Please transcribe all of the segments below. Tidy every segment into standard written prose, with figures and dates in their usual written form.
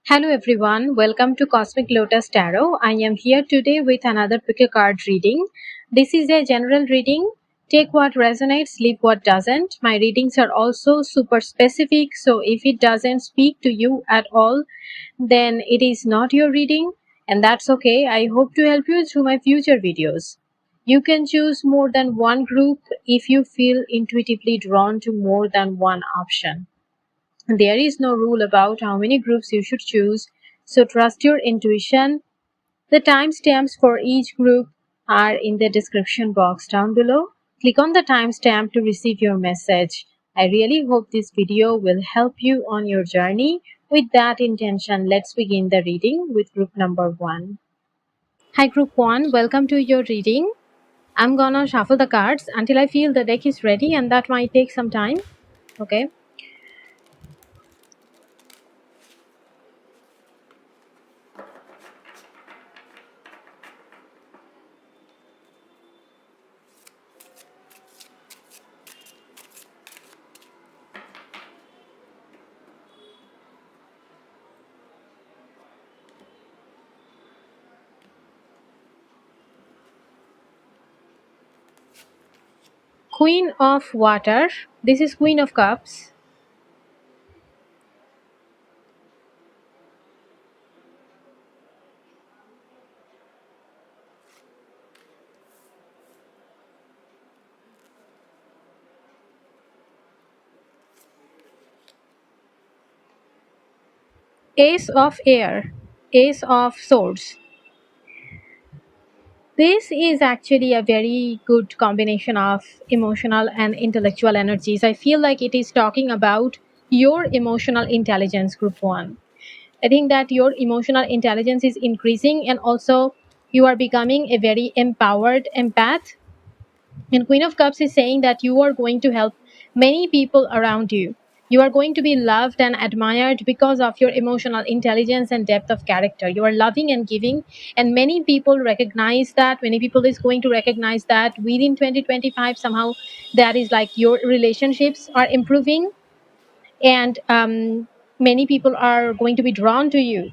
Hello everyone, welcome to Cosmic Lotus Tarot. I am here today with another pick a card reading. This is a general reading. Take what resonates, leave what doesn't. My readings are also super specific, so if it doesn't speak to you at all, then it is not your reading, and that's okay. I hope to help you through my future videos. You can choose more than one group if you feel intuitively drawn to more than one option. There is no rule about how many groups you should choose, so trust your intuition. The timestamps for each group are in the description box down below. Click on the timestamp to receive your message. I really hope this video will help you on your journey. With that intention, let's begin the reading with group number 1. Hi group 1, welcome to your reading. I'm gonna shuffle the cards until I feel the deck is ready, and that might take some time. Okay. Queen of Water. This is Queen of Cups. Ace of Air. Ace of Swords. This is actually a very good combination of emotional and intellectual energies. I feel like it is talking about your emotional intelligence, group 1. I think that your emotional intelligence is increasing, and also you are becoming a very empowered empath. And Queen of Cups is saying that you are going to help many people around you. You are going to be loved and admired because of your emotional intelligence and depth of character. You are loving and giving, and many people recognize that. Many people is going to recognize that within 2025 somehow. That is like your relationships are improving, and many people are going to be drawn to you.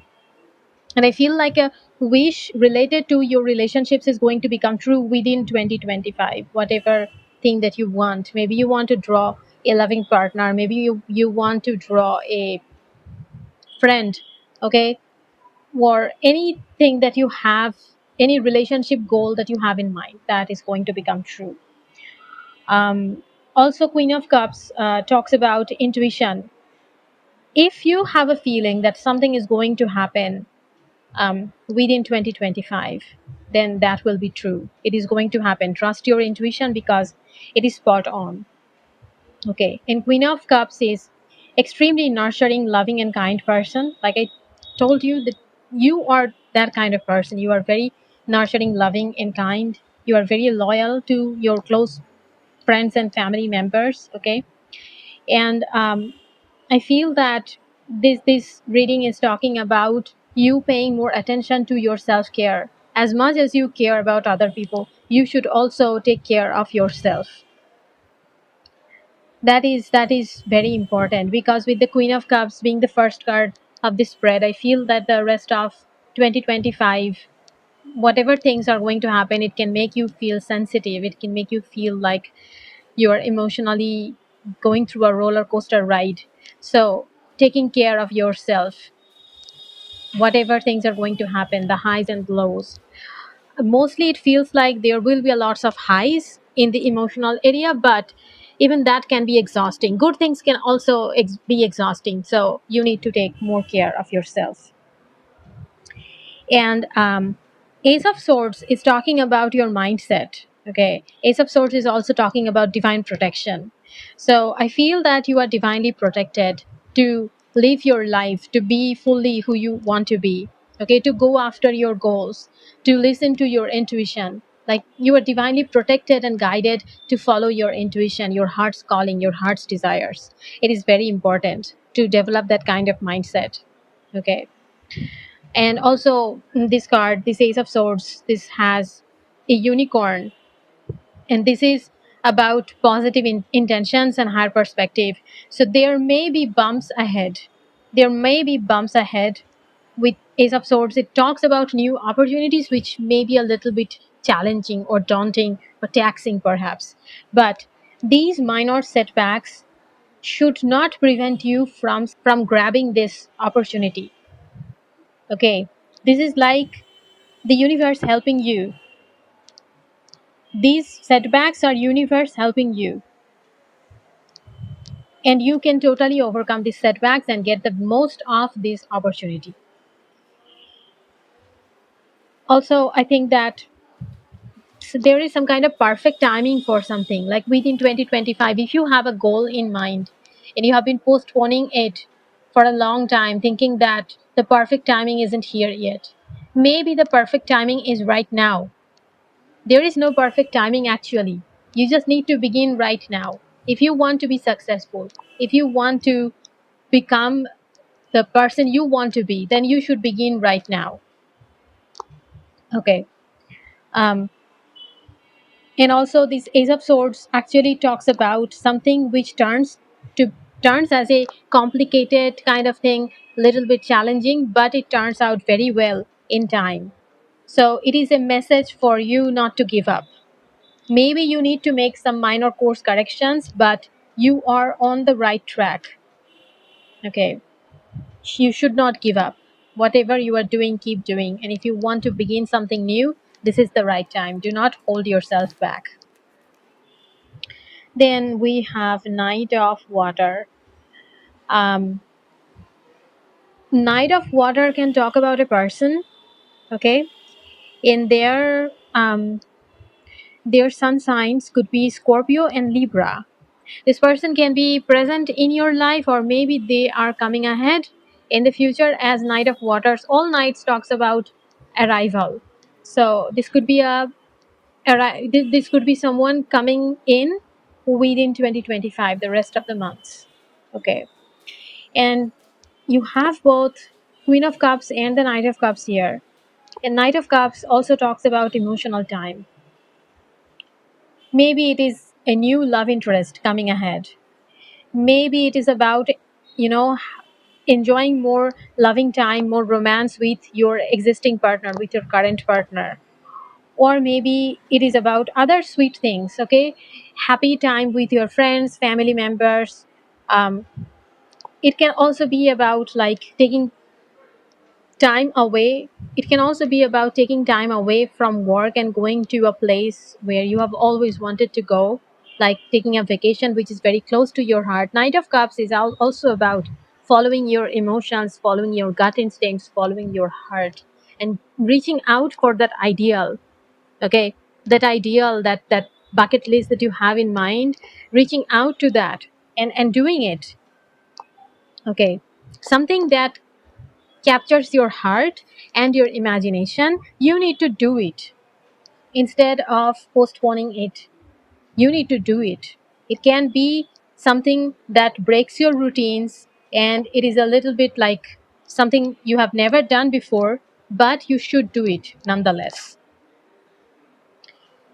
And I feel like a wish related to your relationships is going to become true within 2025. Whatever thing that you want, maybe you want to draw a loving partner, maybe you want to draw a friend, okay, or anything that you have, any relationship goal that you have in mind, that is going to become true. Also, Queen of Cups talks about intuition. If you have a feeling that something is going to happen within 2025, then that will be true. It is going to happen. Trust your intuition because it is spot on. Okay. And Queen of Cups is extremely nurturing, loving, and kind person. Like I told you, that you are that kind of person. You are very nurturing, loving, and kind. You are very loyal to your close friends and family members. Okay. And I feel that this reading is talking about you paying more attention to your self-care. As much as you care about other people, you should also take care of yourself. That is very important, because with the Queen of Cups being the first card of this spread, I feel that the rest of 2025, whatever things are going to happen, it can make you feel sensitive. It can make you feel like you're emotionally going through a roller coaster ride. So taking care of yourself, whatever things are going to happen, the highs and lows. Mostly it feels like there will be a lots of highs in the emotional area, but even that can be exhausting. Good things can also be exhausting, so you need to take more care of yourself. And Ace of Swords is talking about your mindset. Okay, Ace of Swords is also talking about divine protection. So I feel that you are divinely protected to live your life, to be fully who you want to be. Okay, to go after your goals, to listen to your intuition. Like you are divinely protected and guided to follow your intuition, your heart's calling, your heart's desires. It is very important to develop that kind of mindset. Okay. And also this card, this Ace of Swords, this has a unicorn, and this is about positive intentions and higher perspective. So there may be bumps ahead. There may be bumps ahead, with Ace of Swords, it talks about new opportunities which may be a little bit challenging or daunting or taxing perhaps. But these minor setbacks should not prevent you from grabbing this opportunity. Okay, this is like the universe helping you. These setbacks are universe helping you, and you can totally overcome these setbacks and get the most of this opportunity. Also, I think that there is some kind of perfect timing for something like within 2025. If you have a goal in mind and you have been postponing it for a long time thinking that the perfect timing isn't here yet, maybe the perfect timing is right now. There is no perfect timing actually. You just need to begin right now. If you want to be successful, if you want to become the person you want to be, then you should begin right now. Okay. um, and also this Ace of Swords actually talks about something which turns as a complicated kind of thing, little bit challenging, but it turns out very well in time. So it is a message for you not to give up. Maybe you need to make some minor course corrections, but you are on the right track. Okay, you should not give up. Whatever you are doing, keep doing, and if you want to begin something new, this is the right time. Do not hold yourself back. Then we have Knight of Water. Um, Knight of Water can talk about a person, okay? In their sun signs could be Scorpio and Libra. This person can be present in your life, or maybe they are coming ahead in the future as Knight of Waters. All Knights talks about arrival. So this could be this could be someone coming in within 2025, the rest of the months. Okay. And you have both Queen of Cups and the Knight of Cups here. And Knight of Cups also talks about emotional time. Maybe it is a new love interest coming ahead. Maybe it is about, you know, enjoying more loving time, more romance with your existing partner, with your current partner. Or maybe it is about other sweet things, okay? Happy time with your friends, family members. Um, it can also be about like taking time away. It can also be about taking time away from work and going to a place where you have always wanted to go, like taking a vacation which is very close to your heart. Knight of Cups is also about following your emotions, following your gut instincts, following your heart, and reaching out for that ideal. Okay, that ideal, that bucket list that you have in mind, reaching out to that and doing it. Okay, something that captures your heart and your imagination, you need to do it instead of postponing it. You need to do it. It can be something that breaks your routines, and it is a little bit like something you have never done before, but you should do it nonetheless.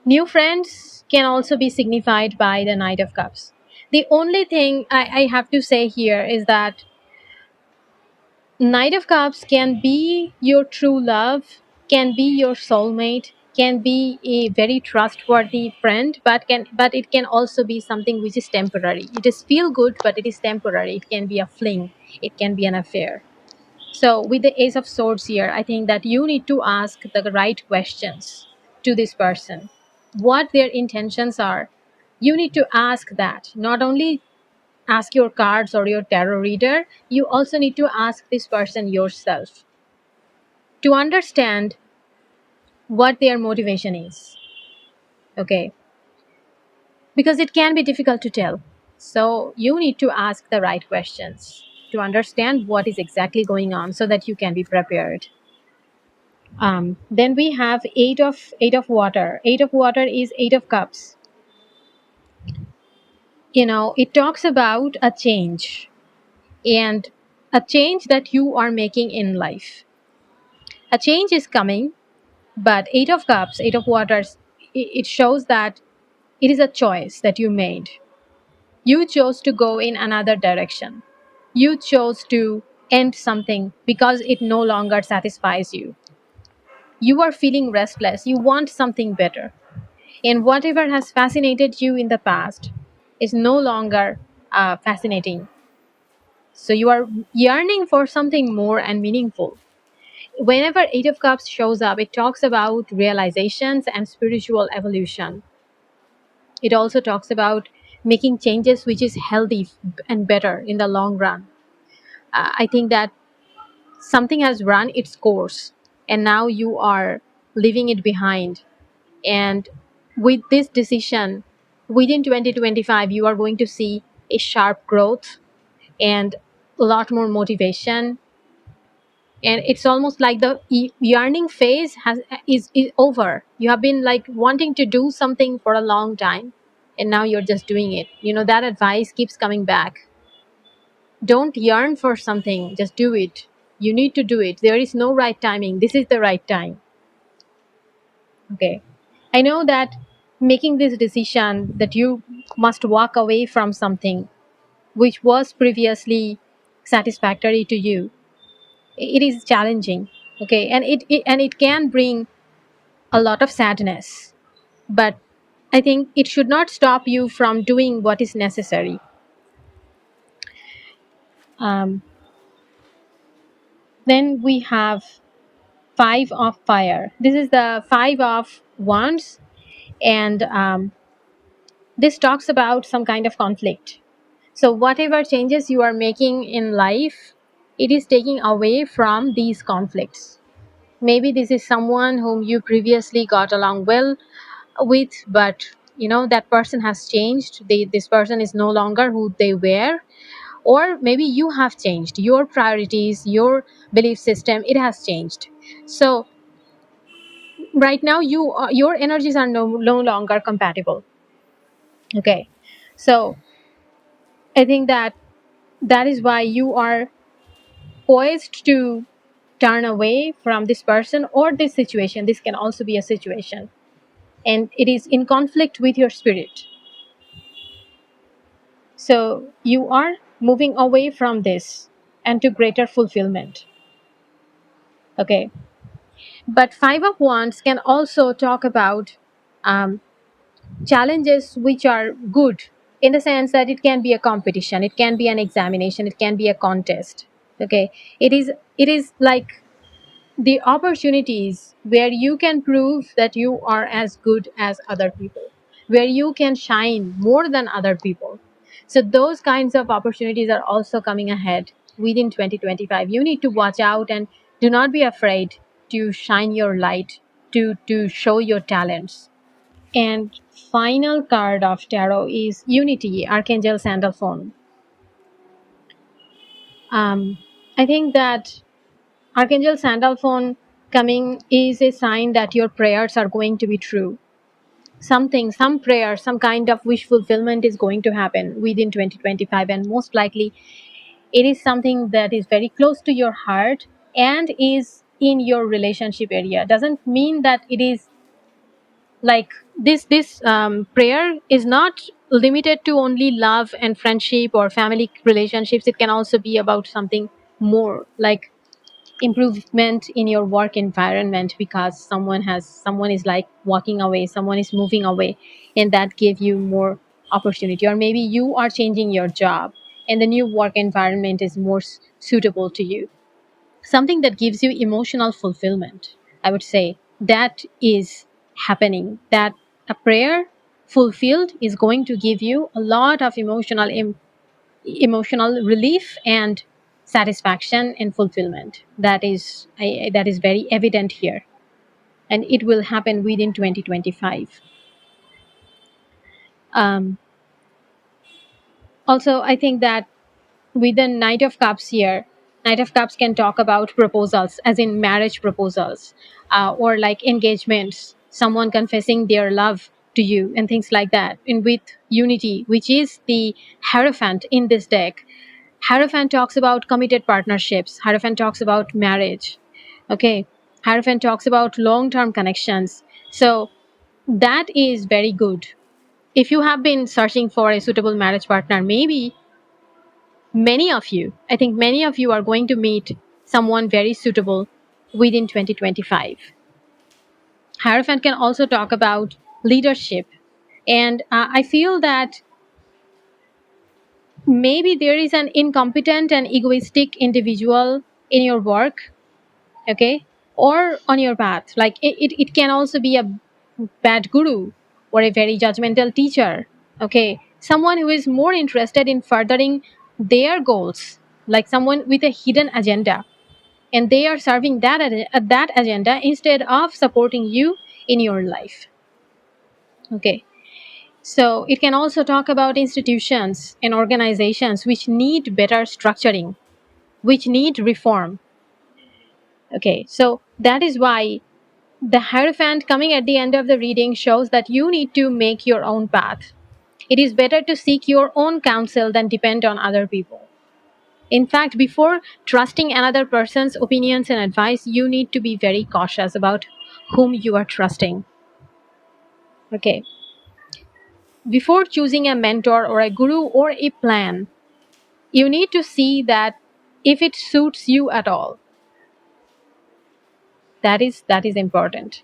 New friends can also be signified by the Knight of Cups. The only thing I have to say here is that Knight of Cups can be your true love, can be your soulmate, can be a very trustworthy friend, but it can also be something which is temporary. It is feel good, but it is temporary. It can be a fling, it can be an affair. So with the Ace of Swords here, I think that you need to ask the right questions to this person. What their intentions are. You need to ask that. Not only ask your cards or your tarot reader, you also need to ask this person yourself to understand what their motivation is. Okay, because it can be difficult to tell. So you need to ask the right questions to understand what is exactly going on so that you can be prepared. Then we have eight of water. Eight of water is Eight of Cups. It talks about a change, and a change that you are making in life. A change is coming, but Eight of Cups, Eight of Waters, it shows that it is a choice that you made. You chose to go in another direction. You chose to end something because it no longer satisfies you. You are feeling restless. You want something better. And whatever has fascinated you in the past is no longer fascinating. So you are yearning for something more and meaningful. Whenever Eight of Cups shows up, it talks about realizations and spiritual evolution. It also talks about making changes which is healthy and better in the long run. I think that something has run its course and now you are leaving it behind. And with this decision, within 2025, you are going to see a sharp growth and a lot more motivation. And it's almost like the yearning phase is over. You have been like wanting to do something for a long time, and now you're just doing it. That advice keeps coming back. Don't yearn for something, just do it. You need to do it. There is no right timing. This is the right time. Okay. I know that making this decision that you must walk away from something which was previously satisfactory to you, it is challenging. Okay. And it can bring a lot of sadness. But I think it should not stop you from doing what is necessary. Um, then we have Five of Fire. This is the Five of Wands, and this talks about some kind of conflict. So, whatever changes you are making in life, it is taking away from these conflicts. Maybe this is someone whom you previously got along well with, but that person has changed. This person is no longer who they were, or maybe you have changed. Your priorities, your belief system, it has changed. So, right now, your energies are no longer compatible. Okay, so I think that is why you are poised to turn away from this person or this situation. This can also be a situation, and it is in conflict with your spirit. So you are moving away from this and to greater fulfillment. Okay. But Five of Wands can also talk about um, challenges which are good, in the sense that it can be a competition, it can be an examination, it can be a contest. Okay. It is like the opportunities where you can prove that you are as good as other people, where you can shine more than other people. So those kinds of opportunities are also coming ahead within 2025. You need to watch out and do not be afraid to shine your light, to show your talents. And final card of tarot is Unity, Archangel Sandalphon. I think that Archangel Sandalphon coming is a sign that your prayers are going to be true. Some prayer, some kind of wish fulfillment is going to happen within 2025, and most likely it is something that is very close to your heart and is in your relationship area. Doesn't mean that it is like this prayer is not limited to only love and friendship or family relationships. It can also be about something more, like improvement in your work environment, because someone is like walking away, someone is moving away, and that gave you more opportunity. Or maybe you are changing your job and the new work environment is more suitable to you, something that gives you emotional fulfillment. I would say that is happening, that a prayer fulfilled is going to give you a lot of emotional relief and satisfaction and fulfillment. That is very evident here, and it will happen within 2025. um, Also, I think that with the Knight of Cups here, Knight of Cups can talk about proposals, as in marriage proposals, or like engagements, someone confessing their love to you and things like that. And with Unity, which is the Hierophant in this deck, Hierophant talks about committed partnerships. Hierophant talks about marriage. Okay. Hierophant talks about long-term connections. So that is very good. If you have been searching for a suitable marriage partner, maybe Many of you, I think many of you are going to meet someone very suitable within 2025. Hierophant can also talk about leadership. And I feel that maybe there is an incompetent and egoistic individual in your work, okay, or on your path. Like it can also be a bad guru or a very judgmental teacher, okay, someone who is more interested in furthering their goals, like someone with a hidden agenda, and they are serving that agenda instead of supporting you in your life. Okay, so it can also talk about institutions and organizations which need better structuring, which need reform. Okay, so that is why the Hierophant coming at the end of the reading shows that you need to make your own path. It is better to seek your own counsel than depend on other people. In fact, before trusting another person's opinions and advice, you need to be very cautious about whom you are trusting. Okay. Before choosing a mentor or a guru or a plan, you need to see that if it suits you at all. That is important.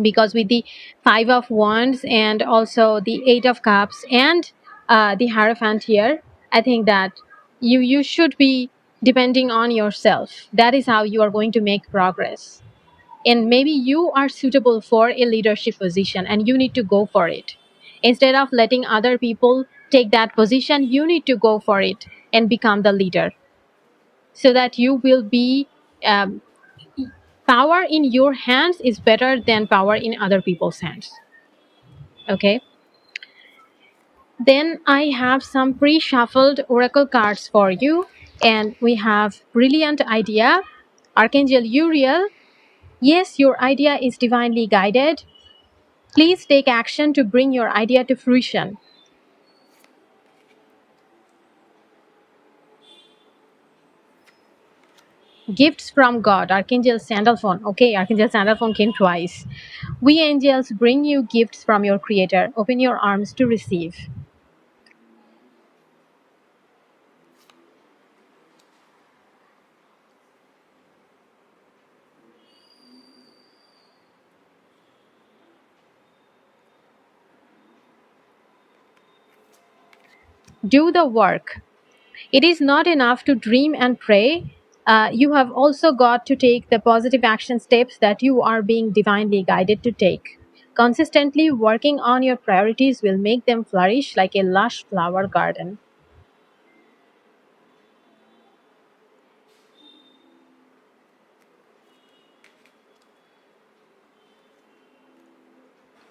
Because with the Five of Wands and also the Eight of Cups and the Hierophant here, I think that you should be depending on yourself. That is how you are going to make progress. And maybe you are suitable for a leadership position and you need to go for it. Instead of letting other people take that position, you need to go for it and become the leader, so that you will be um, power in your hands is better than power in other people's hands. Okay, then I have some pre-shuffled oracle cards for you, and we have brilliant idea, Archangel Uriel. Yes, your idea is divinely guided. Please take action to bring your idea to fruition. Gifts from God, Archangel Sandalphon. Okay, Archangel Sandalphon came twice. We angels bring you gifts from your Creator. Open your arms to receive. Do the work. It is not enough to dream and pray. You have also got to take the positive action steps that you are being divinely guided to take. Consistently working on your priorities will make them flourish like a lush flower garden.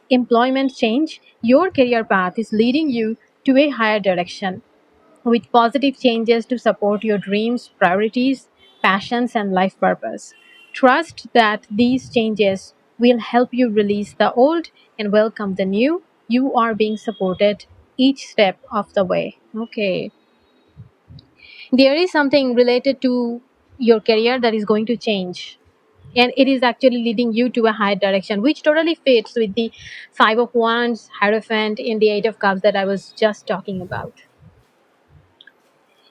Employment change. Your career path is leading you to a higher direction, with positive changes to support your dreams, priorities, passions, and life purpose. Trust that these changes will help you release the old and welcome the new. You are being supported each step of the way. Okay. There is something related to your career that is going to change. And it is actually leading you to a higher direction, which totally fits with the Five of Wands, Hierophant, and the Eight of Cups that I was just talking about.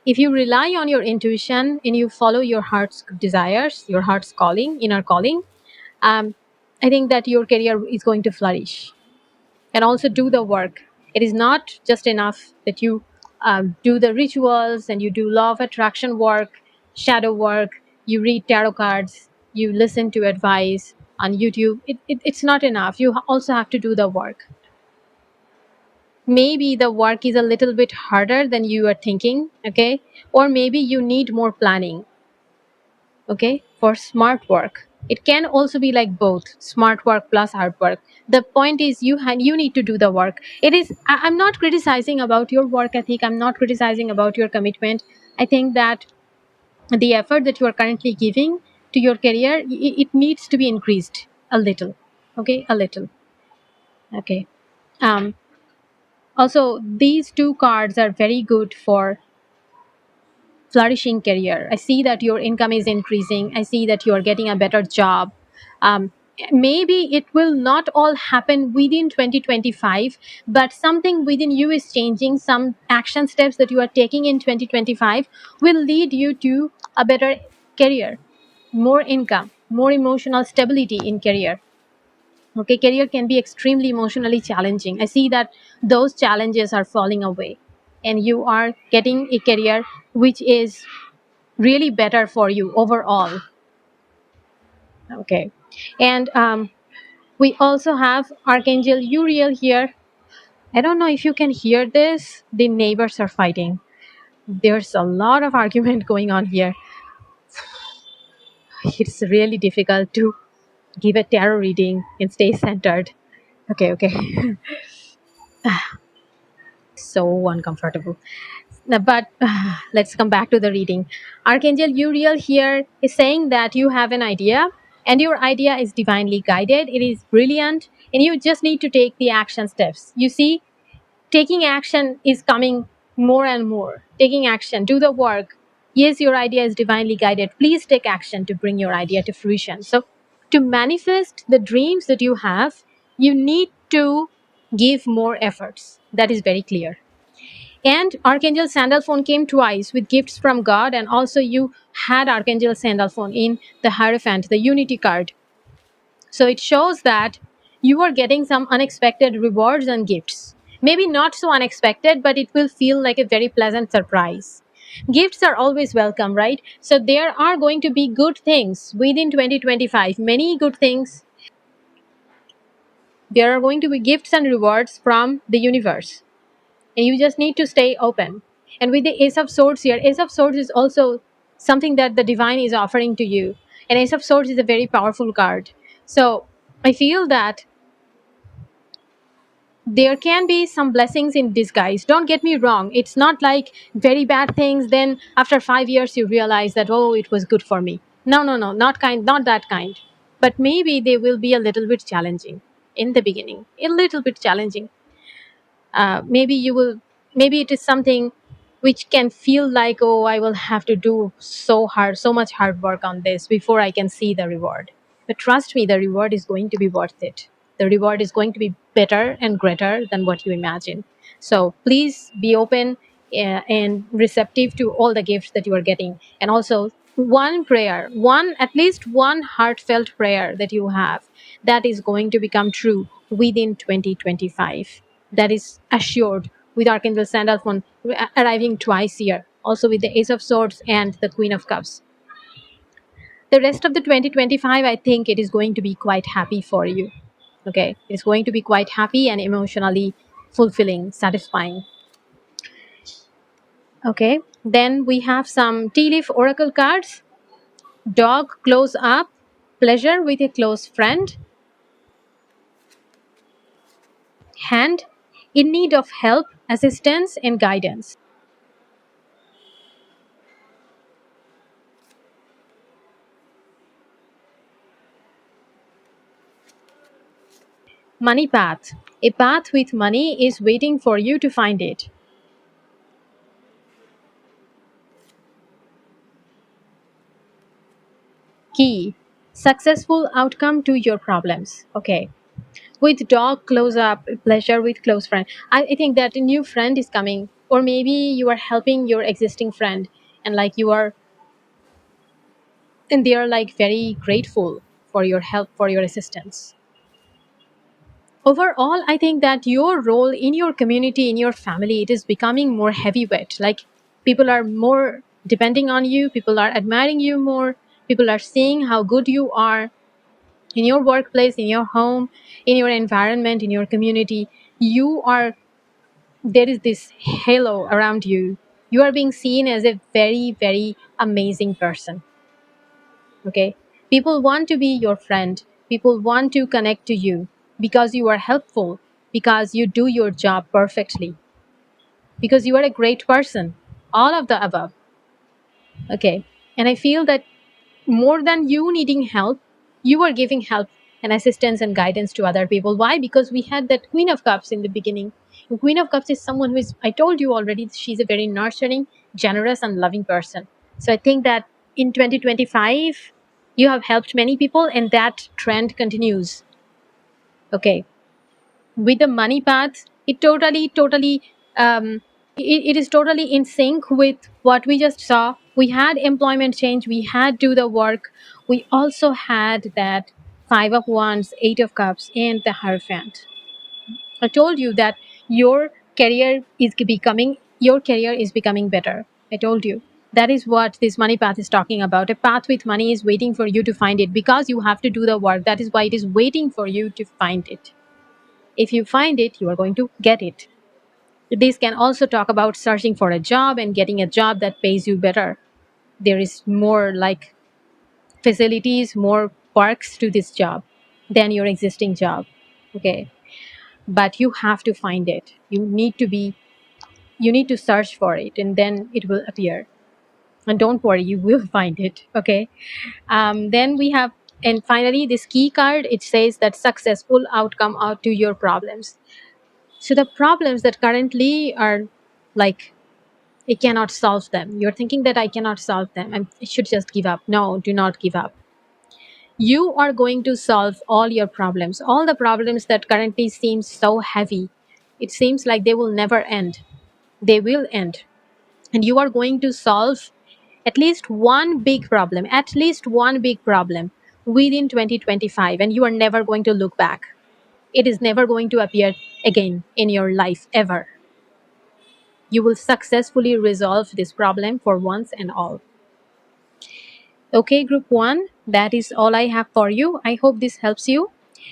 If you rely on your intuition and you follow your heart's desires, your heart's calling, inner calling, um, I think that your career is going to flourish. And also do the work. It is not just enough that you do the rituals and you do law of attraction work, shadow work, you read tarot cards, you listen to advice on YouTube. It's not enough. You also have to do the work. Maybe the work is a little bit harder than you are thinking, okay, or maybe you need more planning, okay, for smart work. It can also be like both smart work plus hard work. The point is you need to do the work. I'm not criticizing about your work ethic, I'm not criticizing about your commitment. I think that the effort that you are currently giving to your career, it needs to be increased a little, okay, a little. Okay. um Also, these two cards are very good for flourishing career. I see that your income is increasing. I see that you are getting a better job. maybe it will not all happen within 2025, but something within you is changing. Some action steps that you are taking in 2025 will lead you to a better career, more income, more emotional stability in career. Okay, career can be extremely emotionally challenging. I see that those challenges are falling away and you are getting a career which is really better for you overall. Okay, and we also have Archangel Uriel here. I don't know if you can hear this. The neighbors are fighting. There's a lot of argument going on here. It's really difficult to give a tarot reading and stay centered. Okay, okay. So uncomfortable. Now, but let's come back to the reading. Archangel Uriel here is saying that you have an idea and your idea is divinely guided. It is brilliant and you just need to take the action steps. You see, taking action is coming more and more. Taking action, do the work. Yes, your idea is divinely guided. Please take action to bring your idea to fruition. So, to manifest the dreams that you have, you need to give more efforts. That is very clear. And Archangel Sandalphon came twice with gifts from God, and also you had Archangel Sandalphon in the Hierophant, the Unity card. So it shows that you are getting some unexpected rewards and gifts. Maybe not so unexpected, but it will feel like a very pleasant surprise. Gifts are always welcome, right? So there are going to be good things within 2025, many good things. There are going to be gifts and rewards from the universe. And you just need to stay open. And with the Ace of Swords here, Ace of Swords is also something that the divine is offering to you. And Ace of Swords is a very powerful card. So I feel that there can be some blessings in disguise. Don't get me wrong. It's not like very bad things. Then after 5 years, you realize that, oh, it was good for me. No, no, no, not that kind. But maybe they will be a little bit challenging in the beginning, a little bit challenging. Maybe you will, maybe it is something which can feel like, oh, I will have to do so much hard work on this before I can see the reward. But trust me, the reward is going to be worth it. The reward is going to be better and greater than what you imagine. So please be open and receptive to all the gifts that you are getting. And also one prayer, one, at least one heartfelt prayer that you have, that is going to become true within 2025. That is assured, with Archangel Sandalphon arriving twice here, also with the Ace of Swords and the Queen of Cups. The rest of the 2025, I think it is going to be quite happy for you. Okay, it's going to be quite happy and emotionally fulfilling, satisfying. Okay, then we have some tea leaf oracle cards. Dog close up, pleasure with a close friend. Hand, in need of help, assistance, and guidance. Money path, a path with money is waiting for you to find it. Key, successful outcome to your problems. Okay, with dog close up, pleasure with close friend. I think that a new friend is coming, or maybe you are helping your existing friend, and like you are, and they are like very grateful for your help, for your assistance. Overall, I think that your role in your community, in your family, it is becoming more heavyweight. Like people are more depending on you, people are admiring you more, people are seeing how good you are in your workplace, in your home, in your environment, in your community. You are, there is this halo around you. You are being seen as a very, very amazing person. Okay, people want to be your friend, people want to connect to you because you are helpful, because you do your job perfectly, because you are a great person, all of the above. Okay, and I feel that more than you needing help, you are giving help and assistance and guidance to other people. Why? Because we had that Queen of Cups in the beginning. And Queen of Cups is someone who is, I told you already, she's a very nurturing, generous, and loving person. So I think that in 2025, You have helped many people, and that trend continues. Okay. With the money path, it totally um, it is totally in sync with what we just saw. We had employment change, we had do the work, we also had that five of wands, eight of cups, and the hierophant. I told you that your career is becoming better. I told you. That is what this money path is talking about. A path with money is waiting for you to find it because you have to do the work. That is why it is waiting for you to find it. If you find it, you are going to get it. This can also talk about searching for a job and getting a job that pays you better. There is more like facilities, more perks to this job than your existing job. Okay. But you have to find it. You need to search for it, and then it will appear. And don't worry, you will find it. Okay. Then we have, and finally, this key card, it says that successful outcome out to your problems. So the problems that currently are like, I cannot solve them. You're thinking that I cannot solve them. I should just give up. No, do not give up. You are going to solve all your problems, all the problems that currently seem so heavy. It seems like they will never end. They will end. And you are going to solve at least one big problem within 2025, and you are never going to look back. It is never going to appear again in your life ever. You will successfully resolve this problem for once and all. Okay, group 1, that is all I have for you. I hope this helps you.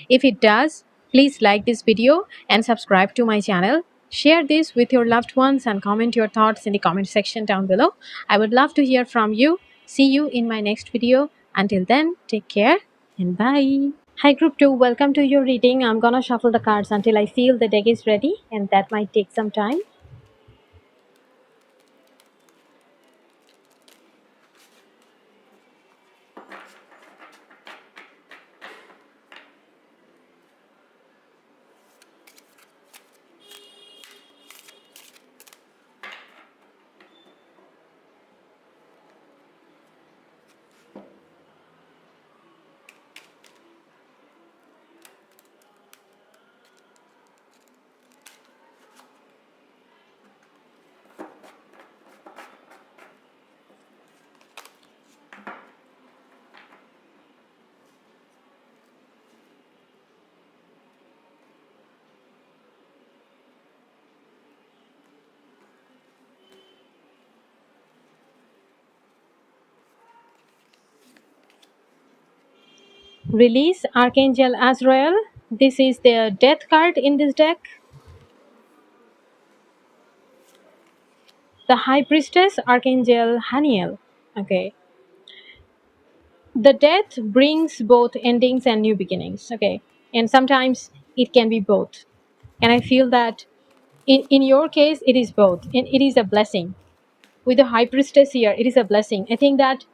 If it does, please like this video and subscribe to my channel. Share this with your loved ones and comment your thoughts in the comment section down below. I would love to hear from you. See you in my next video. Until then, take care and bye. Hi group 2, welcome to your reading. I'm gonna shuffle the cards until I feel the deck is ready, and that might take some time. Release Archangel Azrael. This is the death card in this deck. The High Priestess, Archangel Haniel. Okay. The death brings both endings and new beginnings. Okay. And sometimes it can be both. And I feel that in your case, it is both. And it is a blessing. With the High Priestess here, it is a blessing. I think that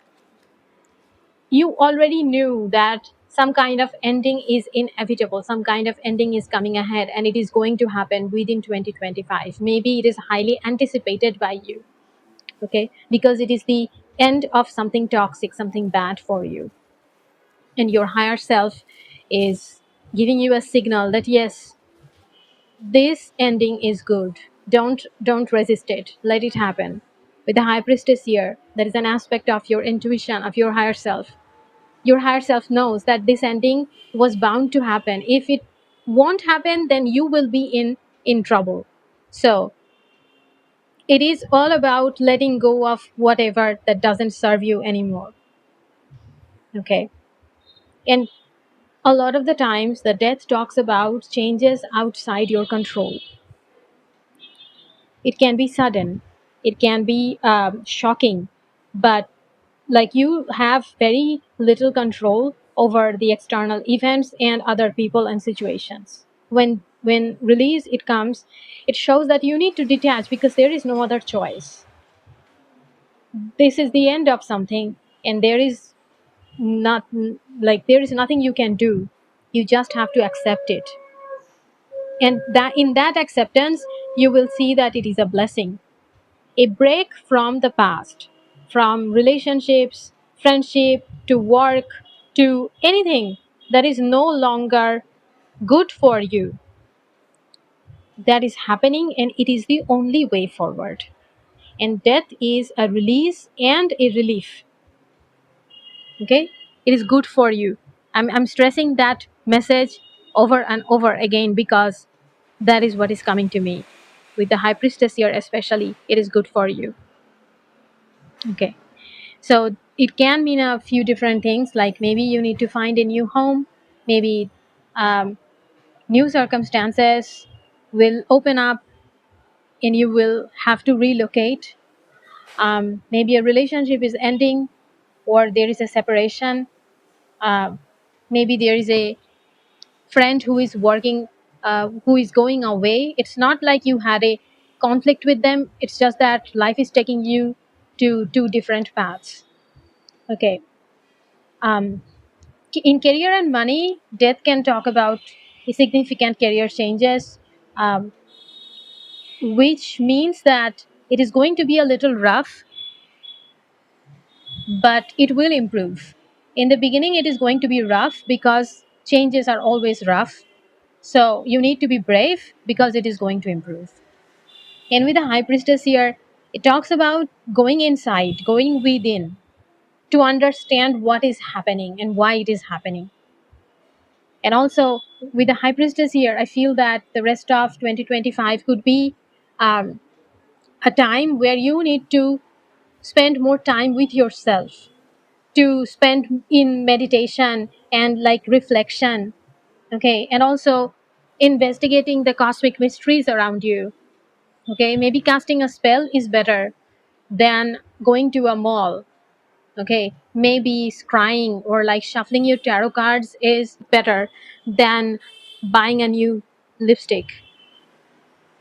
you already knew that some kind of ending is inevitable, some kind of ending is coming ahead, and it is going to happen within 2025. Maybe it is highly anticipated by you, okay, because it is the end of something toxic, something bad for you, and your higher self is giving you a signal that yes, this ending is good. Don't resist it, let it happen. With the High Priestess here, there is an aspect of your intuition, of your higher self. Your higher self knows that this ending was bound to happen. If it won't happen, then you will be in trouble. So it is all about letting go of whatever that doesn't serve you anymore. Okay. And a lot of the times the death talks about changes outside your control. It can be sudden, it can be shocking, but like you have very little control over the external events and other people and situations. When release it comes, it shows that you need to detach because there is no other choice. This is the end of something, and there is nothing you can do. You just have to accept it, and that in that acceptance you will see that it is a blessing. A break from the past, from relationships, friendship, to work, to anything that is no longer good for you, that is happening, and it is the only way forward. And death is a release and a relief. Okay, it is good for you. I'm stressing that message over and over again because that is what is coming to me with the high priestess here. Especially, it is good for you. Okay, so it can mean a few different things, like maybe you need to find a new home, maybe um, new circumstances will open up and you will have to relocate. Maybe a relationship is ending or there is a separation. uh, Maybe there is a friend who is working, who is going away. It's not like you had a conflict with them, it's just that life is taking you to two different paths. Okay. um, in career and money, death can talk about significant career changes, um, which means that it is going to be a little rough, but it will improve. In the beginning, it is going to be rough because changes are always rough. So you need to be brave because it is going to improve. And with the high priestess here, it talks about going inside, going within to understand what is happening and why it is happening. And also with the high priestess here, I feel that the rest of 2025 could be um, a time where you need to spend more time with yourself, to spend in meditation and like reflection. Okay, and also investigating the cosmic mysteries around you. Okay, maybe casting a spell is better than going to a mall. Okay, maybe scrying or like shuffling your tarot cards is better than buying a new lipstick.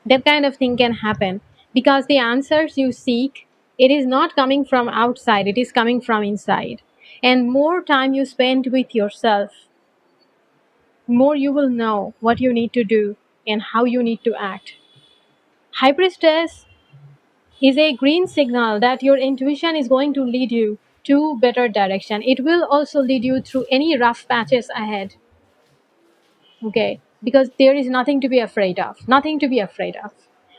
That kind of thing can happen because the answers you seek, it is not coming from outside, it is coming from inside. And more time you spend with yourself, more you will know what you need to do and how you need to act. High priestess is a green signal that your intuition is going to lead you to better direction. It will also lead you through any rough patches ahead. Okay, because there is nothing to be afraid of, nothing to be afraid of.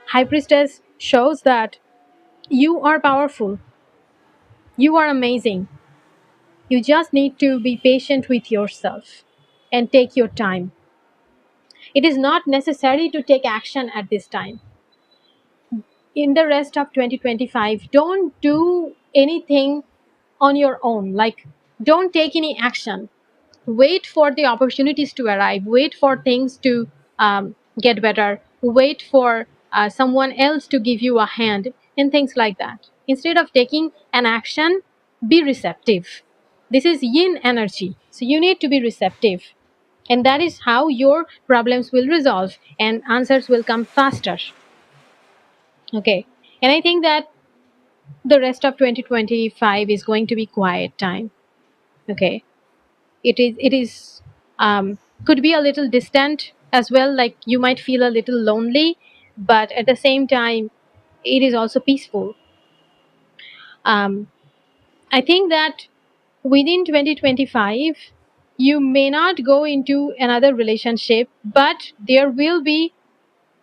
High priestess shows that you are powerful, you are amazing. You just need to be patient with yourself and take your time. It is not necessary to take action at this time. In the rest of 2025, don't do anything on your own. Like, don't take any action. Wait for the opportunities to arrive. Wait for things to get better. Wait for someone else to give you a hand and things like that. Instead of taking an action, be receptive. This is yin energy. So you need to be receptive. And that is how your problems will resolve and answers will come faster. Okay. And I think that the rest of 2025 is going to be quiet time. Okay. It is could be a little distant as well, like you might feel a little lonely, but at the same time it is also peaceful. um, I think that within 2025 you may not go into another relationship, but there will be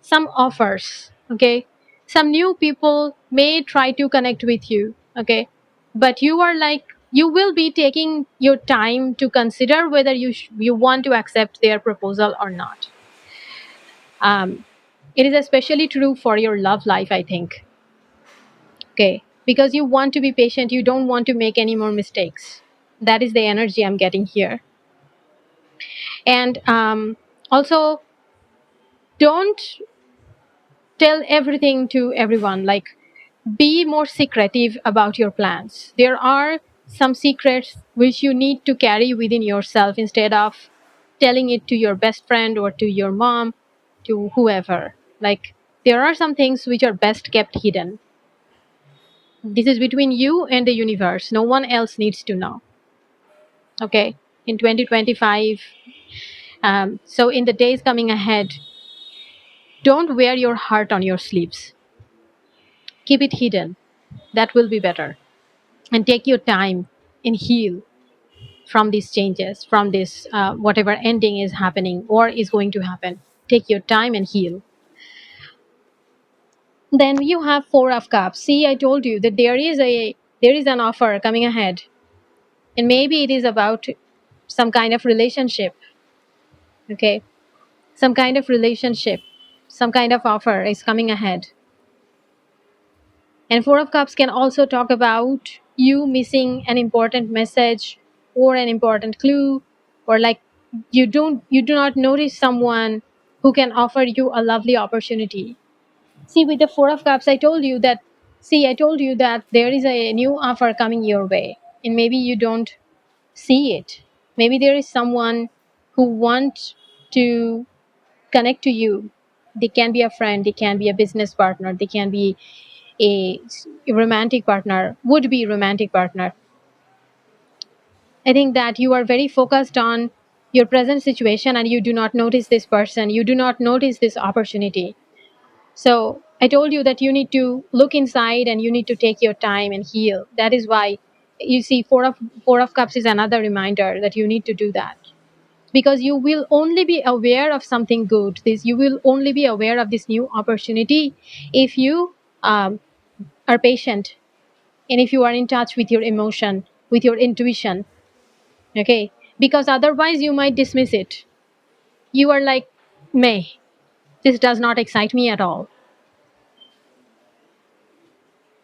some offers. Okay, some new people may try to connect with you. Okay, but you are like, you will be taking your time to consider whether you want to accept their proposal or not. It is especially true for your love life, I think. Okay, because you want to be patient, you don't want to make any more mistakes. That is the energy I'm getting here. And also, don't tell everything to everyone. Like, be more secretive about your plans. There are some secrets which you need to carry within yourself instead of telling it to your best friend or to your mom, to whoever. Like, there are some things which are best kept hidden. This is between you and the universe. No one else needs to know. Okay? In 2025, so in the days coming ahead, don't wear your heart on your sleeves. Keep it hidden. That will be better. And take your time and heal from these changes, from this whatever ending is happening or is going to happen. Take your time and heal. Then you have Four of Cups. See, I told you that there is an offer coming ahead, and maybe it is about some kind of relationship. Okay, some kind of relationship, some kind of offer is coming ahead. And Four of Cups can also talk about you missing an important message or an important clue, or like you do not notice someone who can offer you a lovely opportunity. See, with the Four of Cups, I told you that there is a new offer coming your way, and maybe you don't see it. Maybe there is someone who wants to connect to you. They can be a friend, they can be a business partner, they can be a romantic partner, would be romantic partner. I think that you are very focused on your present situation and you do not notice this person, you do not notice this opportunity. So I told you that you need to look inside and you need to take your time and heal. That is why you see Four of Cups is another reminder that you need to do that. Because you will only be aware of something good. You will only be aware of this new opportunity if you are patient and if you are in touch with your emotion, with your intuition. Okay, because otherwise you might dismiss it. You are like, May, this does not excite me at all.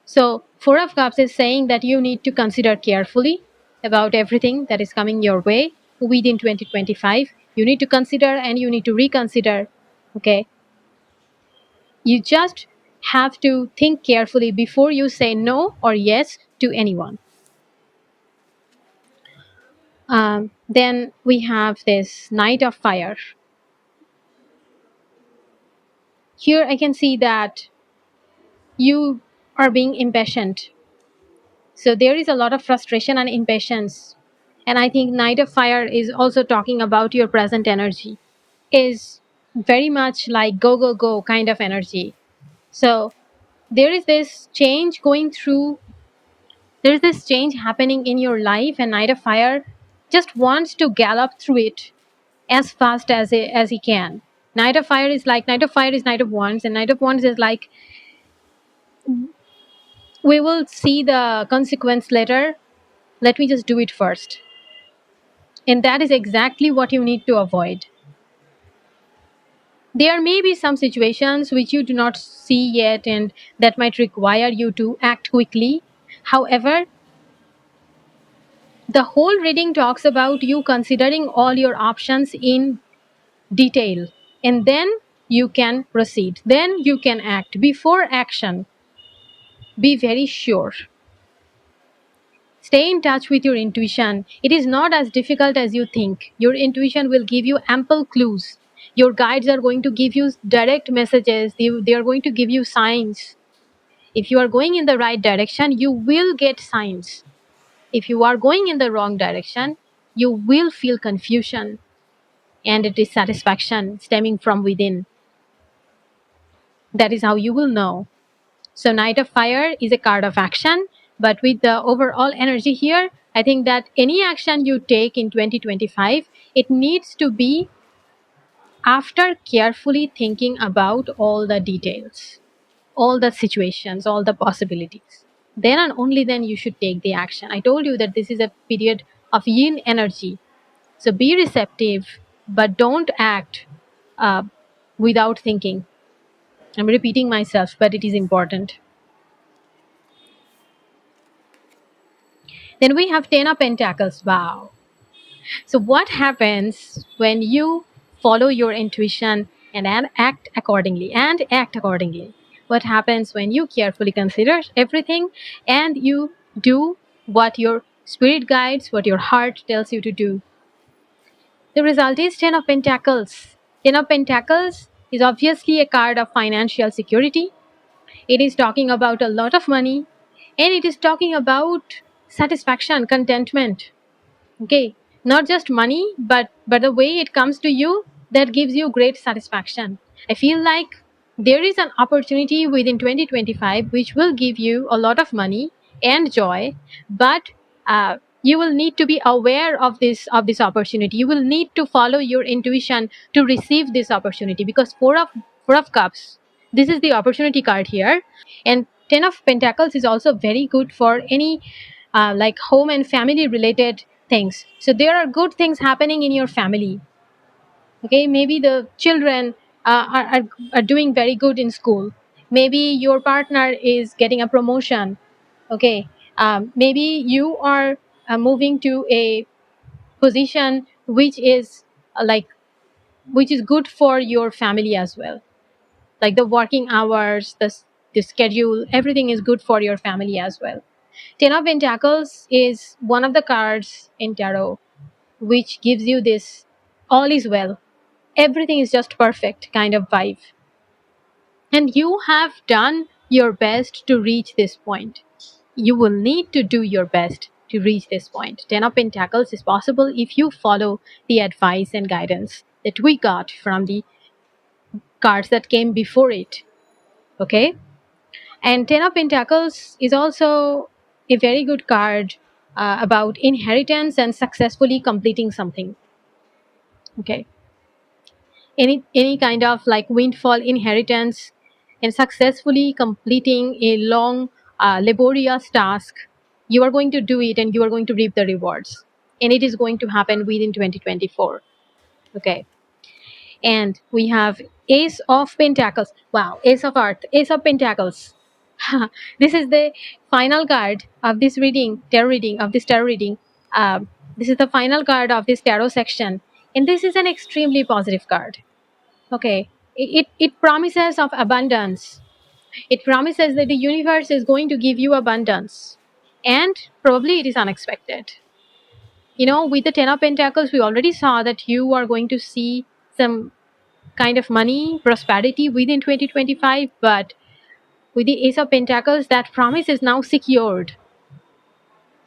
So, Four of Cups is saying that you need to consider carefully about everything that is coming your way within 2025. You need to consider and you need to reconsider. Okay. You just have to think carefully before you say no or yes to anyone. Then we have this Knight of Fire. Here I can see that you are being impatient. So there is a lot of frustration and impatience. And I think Knight of Fire is also talking about your present energy. Is very much like go, go, go kind of energy. So there is this change going through, there is this change happening in your life, and Knight of Fire just wants to gallop through it as fast as he can. Knight of Fire is like, Knight of Fire is Knight of Wands, and Knight of Wands is like, we will see the consequence later. Let me just do it first. And that is exactly what you need to avoid. There may be some situations which you do not see yet and that might require you to act quickly. However, the whole reading talks about you considering all your options in detail, and then you can proceed. Then you can act. Before action, be very sure. Stay in touch with your intuition. It is not as difficult as you think. Your intuition will give you ample clues. Your guides are going to give you direct messages. They are going to give you signs. If you are going in the right direction, you will get signs. If you are going in the wrong direction, you will feel confusion and dissatisfaction stemming from within. That is how you will know. So Knight of Fire is a card of action, but with the overall energy here, I think that any action you take in 2025, it needs to be after carefully thinking about all the details, all the situations, all the possibilities. Then and only then you should take the action. I told you that this is a period of yin energy. So be receptive, but don't act uh, without thinking. I'm repeating myself, but it is important. Then we have Ten of Pentacles. Wow. So what happens when you follow your intuition and act accordingly What happens when you carefully consider everything and you do what your spirit guides, what your heart tells you to do? The result is Ten of Pentacles. Ten of Pentacles is obviously a card of financial security. It is talking about a lot of money and it is talking about satisfaction, contentment. Okay, not just money, but the way it comes to you, that gives you great satisfaction. I feel like there is an opportunity within 2025 which will give you a lot of money and joy, but You will need to be aware of this opportunity. You will need to follow your intuition to receive this opportunity, because four of cups, this is the opportunity card here. And 10 of pentacles is also very good for any like home and family related things. So there are good things happening in your family. Okay, maybe the children are doing very good in school. Maybe your partner is getting a promotion. Okay, maybe you are moving to a position which is like which is good for your family as well, like the working hours, the schedule, everything is good for your family as well. 10 of pentacles is one of the cards in tarot which gives you this all is well, everything is just perfect kind of vibe. And you have done your best to reach this point. You will need to do your best to reach this point. 10 of pentacles is possible if you follow the advice and guidance that we got from the cards that came before it. Okay, and 10 of pentacles is also a very good card about inheritance and successfully completing something. Okay, any kind of like windfall inheritance and successfully completing a long laborious task, you are going to do it and you are going to reap the rewards, and it is going to happen within 2024. Okay, and we have ace of pentacles. Wow, ace of earth, ace of pentacles. This is the final card of this tarot reading. This is the final card of this tarot section, and this is an extremely positive card. Okay, it promises of abundance. It promises that the universe is going to give you abundance, and probably it is unexpected. With the 10 of pentacles, we already saw that you are going to see some kind of money prosperity within 2025, but with the ace of pentacles, that promise is now secured.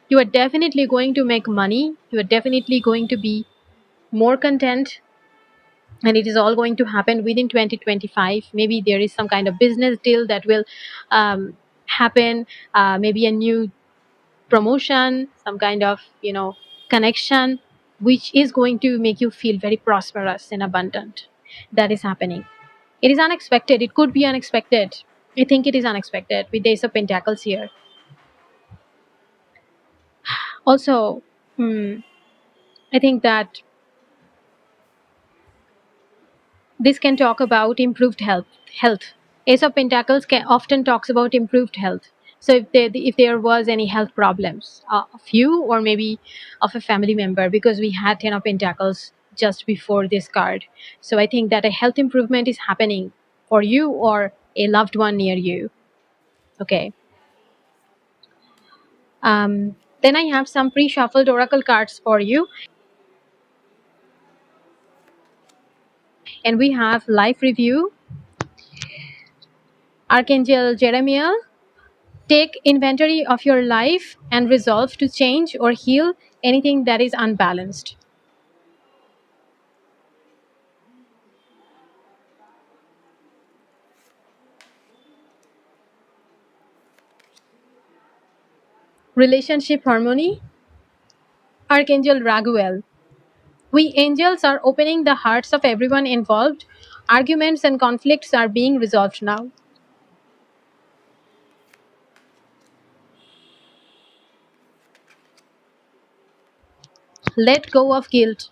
You are definitely going to make money, you are definitely going to be more content, and it is all going to happen within 2025. Maybe there is some kind of business deal that will happen, maybe a new promotion, some kind of connection, which is going to make you feel very prosperous and abundant. That is happening. It is unexpected, it could be unexpected. I think it is unexpected with the ace of pentacles here. Also, I think that this can talk about improved health. Ace of Pentacles often talks about improved health. So if there was any health problems of you or maybe of a family member, because we had 10 of Pentacles just before this card, so I think that a health improvement is happening for you or a loved one near you. Okay. Then I have some pre-shuffled oracle cards for you, and we have life review. Archangel Jeremiah, take inventory of your life and resolve to change or heal anything that is unbalanced. Relationship harmony. Archangel Raguel, we angels are opening the hearts of everyone involved. Arguments and conflicts are being resolved now. Let go of guilt.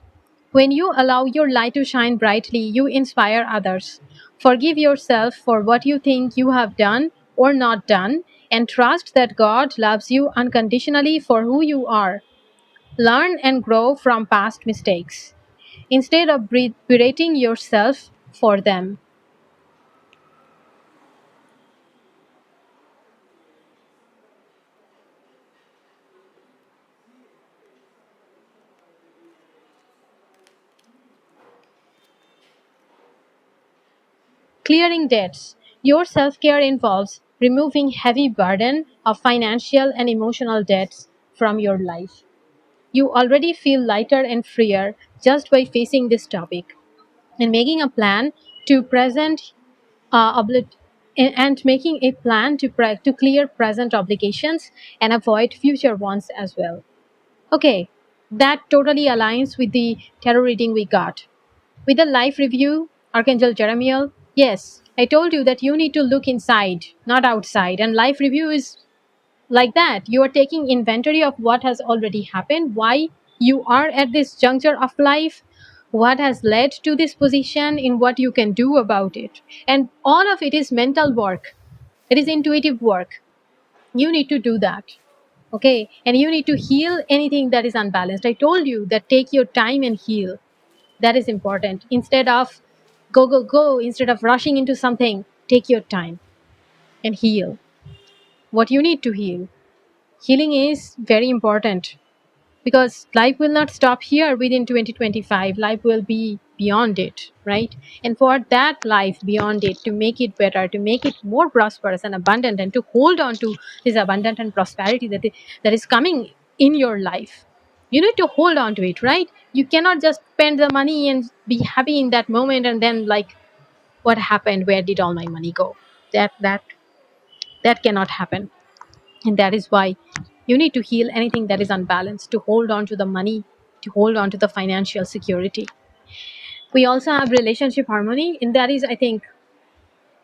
When you allow your light to shine brightly, you inspire others. Forgive yourself for what you think you have done or not done, and trust that God loves you unconditionally for who you are. Learn and grow from past mistakes instead of berating yourself for them. Clearing debts. Your self care involves removing heavy burden of financial and emotional debts from your life. You already feel lighter and freer just by facing this topic and making a plan to present and making a plan to clear present obligations and avoid future ones as well. Okay, that totally aligns with the tarot reading we got. With the life review, Archangel Jeremiel, yes, I told you that you need to look inside, not outside. And life review is like that. You are taking inventory of what has already happened, why you are at this juncture of life, what has led to this position, in what you can do about it. And all of it is mental work, it is intuitive work. You need to do that. Okay, and you need to heal anything that is unbalanced. I told you that take your time and heal. That is important. Instead of go, go, go, instead of rushing into something, take your time and heal what you need to heal. Healing is very important because life will not stop here within 2025. Life will be beyond it, right? And for that life beyond it, to make it better, to make it more prosperous and abundant, and to hold on to this abundant and prosperity that is coming in your life, you need to hold on to it, right? You cannot just spend the money and be happy in that moment and then, like, what happened, where did all my money go? That cannot happen. And that is why you need to heal anything that is unbalanced, to hold on to the money, to hold on to the financial security. We also have relationship harmony, and that is, I think,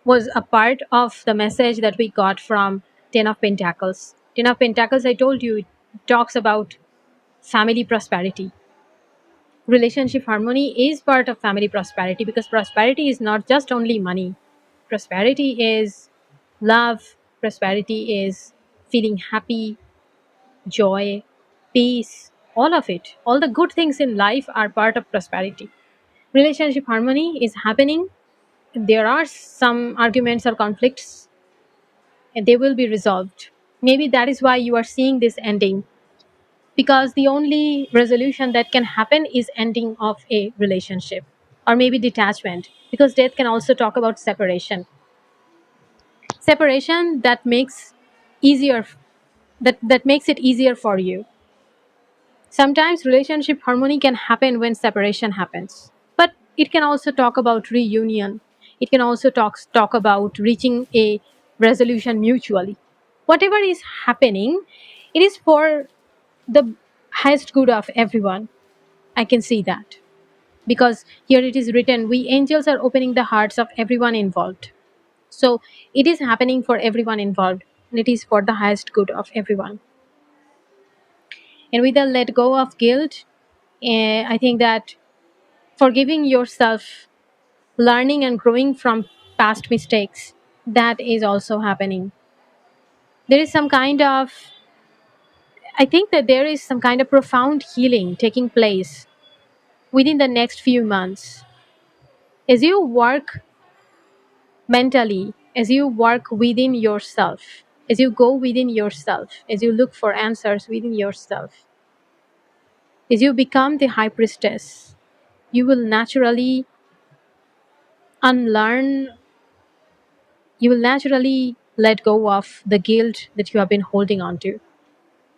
was a part of the message that we got from Ten of Pentacles. Ten of Pentacles, I told you, it talks about family prosperity. Relationship harmony is part of family prosperity, because prosperity is not just only money. Prosperity is love, prosperity is feeling happy, joy, peace, all of it. All the good things in life are part of prosperity. Relationship harmony is happening. There are some arguments or conflicts, and they will be resolved. Maybe that is why you are seeing this ending, because the only resolution that can happen is ending of a relationship, or maybe detachment, because death can also talk about separation. Separation that makes easier that makes it easier for you. Sometimes relationship harmony can happen when separation happens, but it can also talk about reunion. It can also talk about reaching a resolution mutually. Whatever is happening, it is for the highest good of everyone. I can see that, because here it is written, we angels are opening the hearts of everyone involved. So it is happening for everyone involved, and it is for the highest good of everyone. And with the let go of guilt, I think that forgiving yourself, learning and growing from past mistakes, that is also happening. There is some kind of, I think that there is some kind of profound healing taking place within the next few months. As you work mentally, as you work within yourself, as you go within yourself, as you look for answers within yourself, as you become the high priestess, you will naturally unlearn, you will naturally let go of the guilt that you have been holding on to,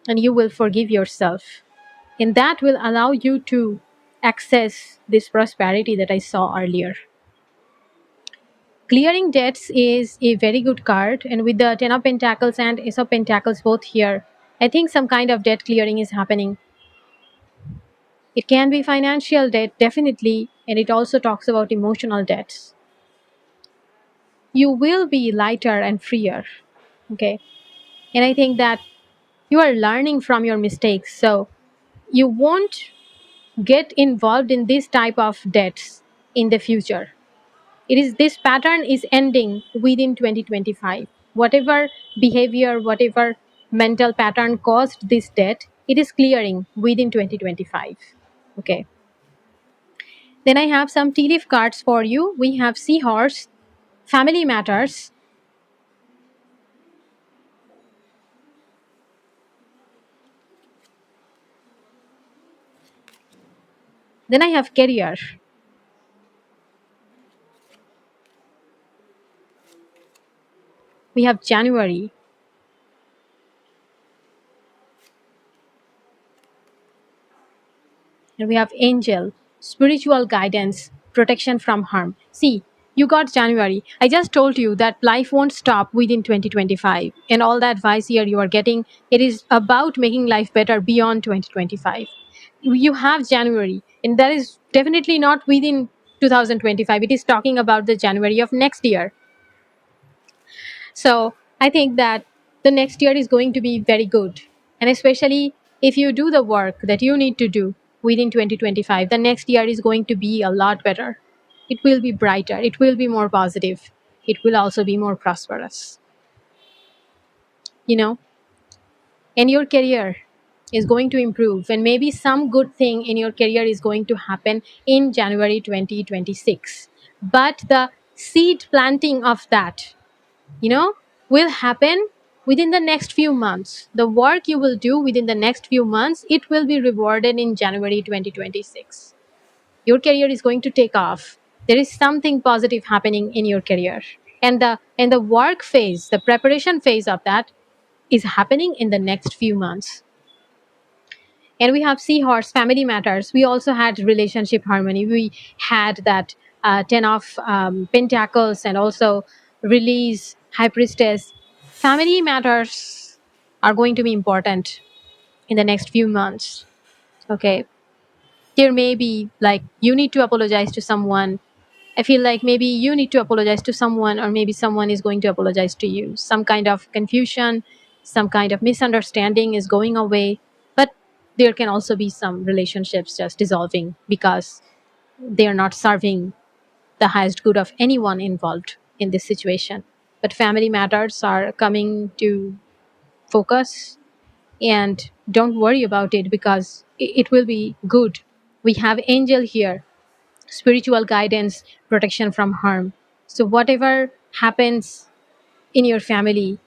and you will forgive yourself. And that will allow you to access this prosperity that I saw earlier. Clearing debts is a very good card, and with the Ten of Pentacles and Ace of Pentacles both here, I think some kind of debt clearing is happening. It can be financial debt, definitely, and it also talks about emotional debts. You will be lighter and freer. Okay. And I think that you are learning from your mistakes, so you won't get involved in this type of debts in the future. It is, this pattern is ending within 2025. Whatever behavior, whatever mental pattern caused this debt, it is clearing within 2025. Okay. Then I have some tea leaf cards for you. We have seahorse, family matters. Then I have career. We have January. And we have angel, spiritual guidance, protection from harm. See, You got January. I just told you that life won't stop within 2025. And all the advice here you are getting, it is about making life better beyond 2025. You have January, and that is definitely not within 2025. It is talking about the January of next year. So I think that the next year is going to be very good. And especially if you do the work that you need to do within 2025, the next year is going to be a lot better. It will be brighter. It will be more positive. It will also be more prosperous. You know, and your career is going to improve, and maybe some good thing in your career is going to happen in January 2026. But the seed planting of that, you know, will happen within the next few months. The work you will do within the next few months, it will be rewarded in January 2026. Your career is going to take off. There is something positive happening in your career. And the work phase, the preparation phase of that is happening in the next few months. And we have Seahorse, Family Matters. We also had relationship harmony. We had that Ten of Pentacles, and also Release, High Priestess. Family matters are going to be important in the next few months. Okay. There may be like you need to apologize to someone. I feel like maybe you need to apologize to someone, or maybe someone is going to apologize to you. Some kind of confusion, some kind of misunderstanding is going away. But there can also be some relationships just dissolving because they are not serving the highest good of anyone involved in this situation. But family matters are coming to focus, and don't worry about it because it will be good. We have angel here, spiritual guidance, protection from harm. So whatever happens in your family,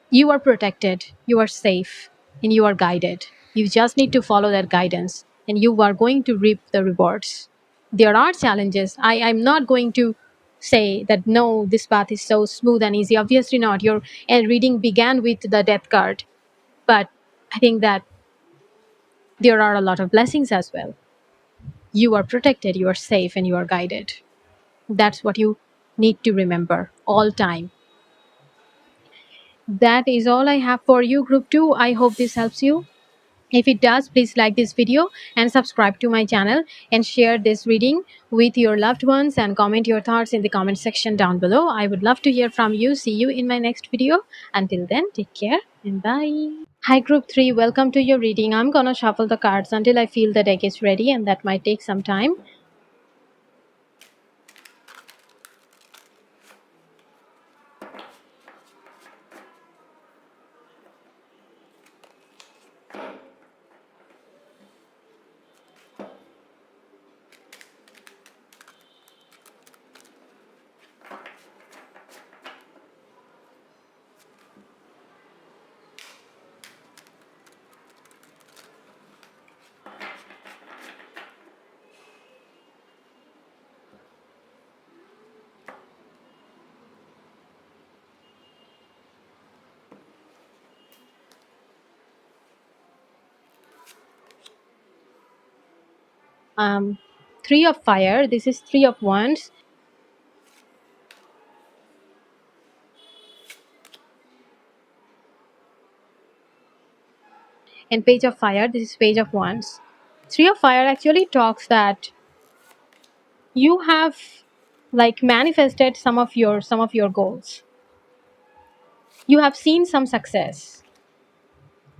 you are protected, you are safe, and you are guided. You just need to follow that guidance, and you are going to reap the rewards. There are challenges. I'm not going to say that no, this path is so smooth and easy. Obviously not. Your reading began with the death card, but I think that there are a lot of blessings as well. You are protected, you are safe, and you are guided. That's what you need to remember all time. That is all I have for you, Group 2. I hope this helps you. If it does, please like this video and subscribe to my channel, and share this reading with your loved ones, and comment your thoughts in the comment section down below. I would love to hear from you. See you in my next video. Until then, take care and bye. Hi Group 3, welcome to your reading. I'm gonna shuffle the cards until I feel the deck is ready, and that might take some time. Three of Fire. This is Three of Wands. And Page of Fire. This is Page of Wands. Three of Fire actually talks that you have like manifested some of your goals. You have seen some success.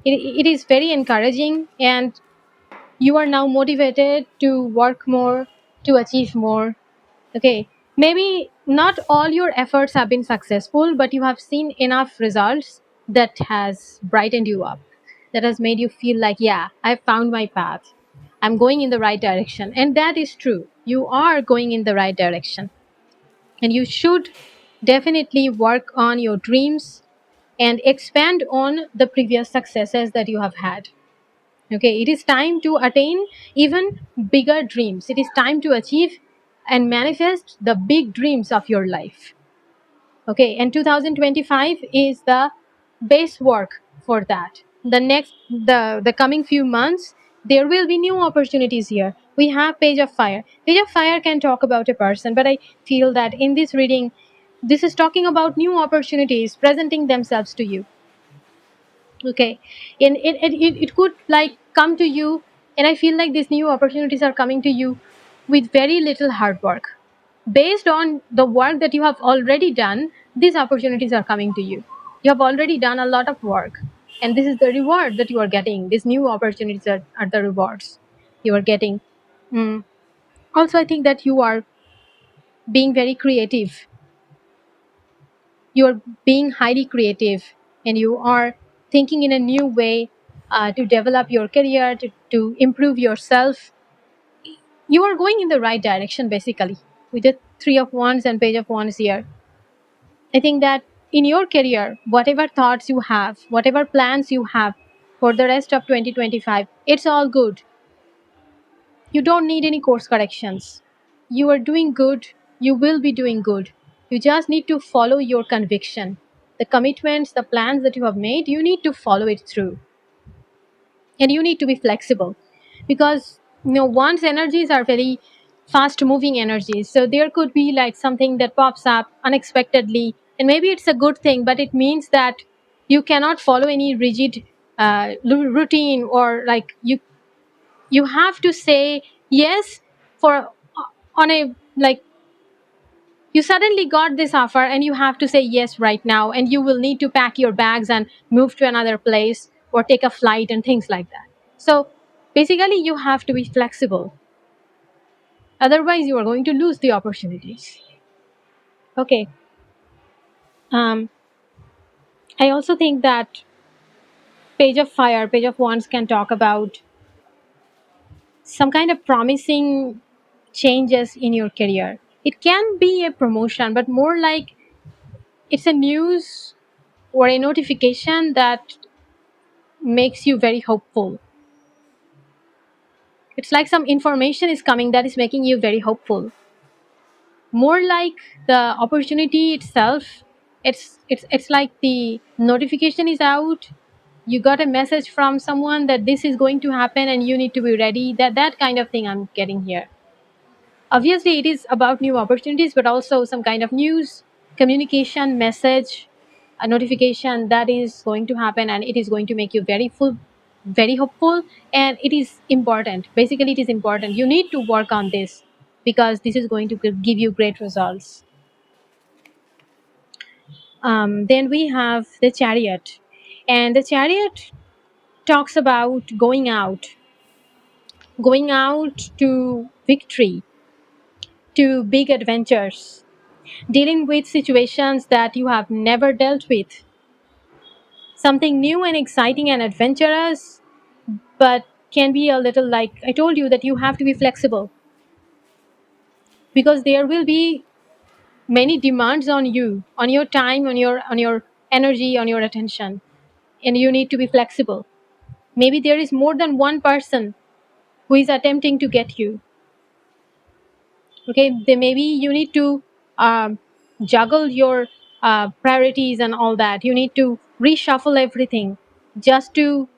It is very encouraging, and you are now motivated to work more, to achieve more. Okay, maybe not all your efforts have been successful, but you have seen enough results that has brightened you up, that has made you feel like, yeah, I found my path, I'm going in the right direction. And that is true, you are going in the right direction, and you should definitely work on your dreams and expand on the previous successes that you have had. Okay, it is time to attain even bigger dreams. It is time to achieve and manifest the big dreams of your life. Okay, and 2025 is the base work for that. The coming few months, there will be new opportunities here. we have Page of Fire. Page of Fire can talk about a person, but I feel that in this reading, this is talking about new opportunities presenting themselves to you. Okay, and it could like come to you, and I feel like these new opportunities are coming to you with very little hard work. Based on the work that you have already done, these opportunities are coming to you. You have already done a lot of work, and this is the reward that you are getting. These new opportunities are the rewards you are getting. Mm. Also, I think that you are being very creative. You are being highly creative, and you are thinking in a new way to develop your career, to improve yourself. You are going in the right direction, basically, with the Three of Wands and Page of Wands here. I think that in your career, whatever thoughts you have, whatever plans you have for the rest of 2025, it's all good. You don't need any course corrections. You are doing good. You will be doing good. You just need to follow your conviction. The commitments, the plans that you have made, you need to follow it through. And you need to be flexible, because one's energies are very fast moving energies, so there could be like something that pops up unexpectedly, and maybe it's a good thing, but it means that you cannot follow any rigid routine, or like you have to say yes for on a like you suddenly got this offer and you have to say yes right now, and you will need to pack your bags and move to another place or take a flight and things like that. So basically you have to be flexible, otherwise you are going to lose the opportunities. Okay. um, I also think that Page of Wands can talk about some kind of promising changes in your career. It can be a promotion, but more like it's a news or a notification that makes you very hopeful. It's like some information is coming that is making you very hopeful. More like the opportunity itself. It's like the notification is out. You got a message from someone that this is going to happen and you need to be ready. That kind of thing I'm getting here. Obviously, it is about new opportunities, but also some kind of news, communication, message, a notification that is going to happen, and it is going to make you very full, very hopeful, and it is important. Basically, it is important. You need to work on this because this is going to give you great results. Then we have the Chariot, and the Chariot talks about going out to victory, to big adventures, dealing with situations that you have never dealt with. Something new and exciting and adventurous, but can be a little like I told you that you have to be flexible, because there will be many demands on you, on your time, on your energy, on your attention, and you need to be flexible. Maybe there is more than one person who is attempting to get you. Okay, then maybe you need to juggle your priorities and all that. You need to reshuffle everything just to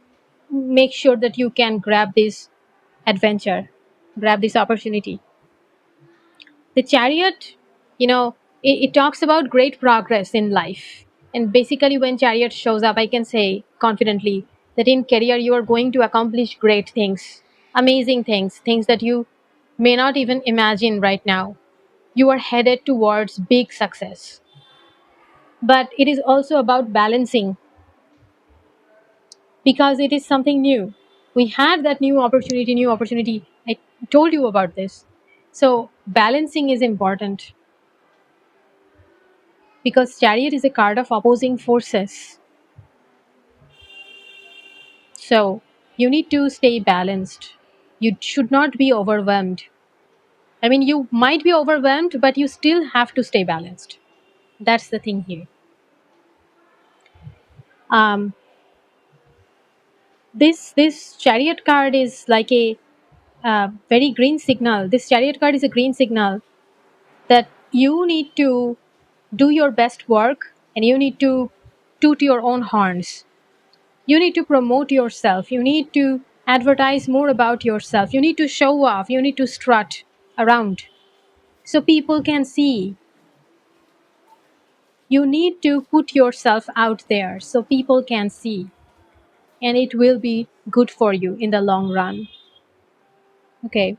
make sure that you can grab this adventure, grab this opportunity. The Chariot, it talks about great progress in life, and basically when Chariot shows up, I can say confidently that in career you are going to accomplish great things, amazing things, things that you may not even imagine right now. You are headed towards big success. But it is also about balancing, because it is something new. We had that new opportunity. I told you about this. So, balancing is important, because Chariot is a card of opposing forces. So, you need to stay balanced. You should not be overwhelmed. I mean, you might be overwhelmed, but you still have to stay balanced. That's the thing here. Um, this Chariot card is like a very green signal. This Chariot card is a green signal that you need to do your best work, and you need to toot your own horns. You need to promote yourself. You need to advertise more about yourself. You need to show off. You need to strut around so people can see. You need to put yourself out there so people can see, and it will be good for you in the long run. Okay.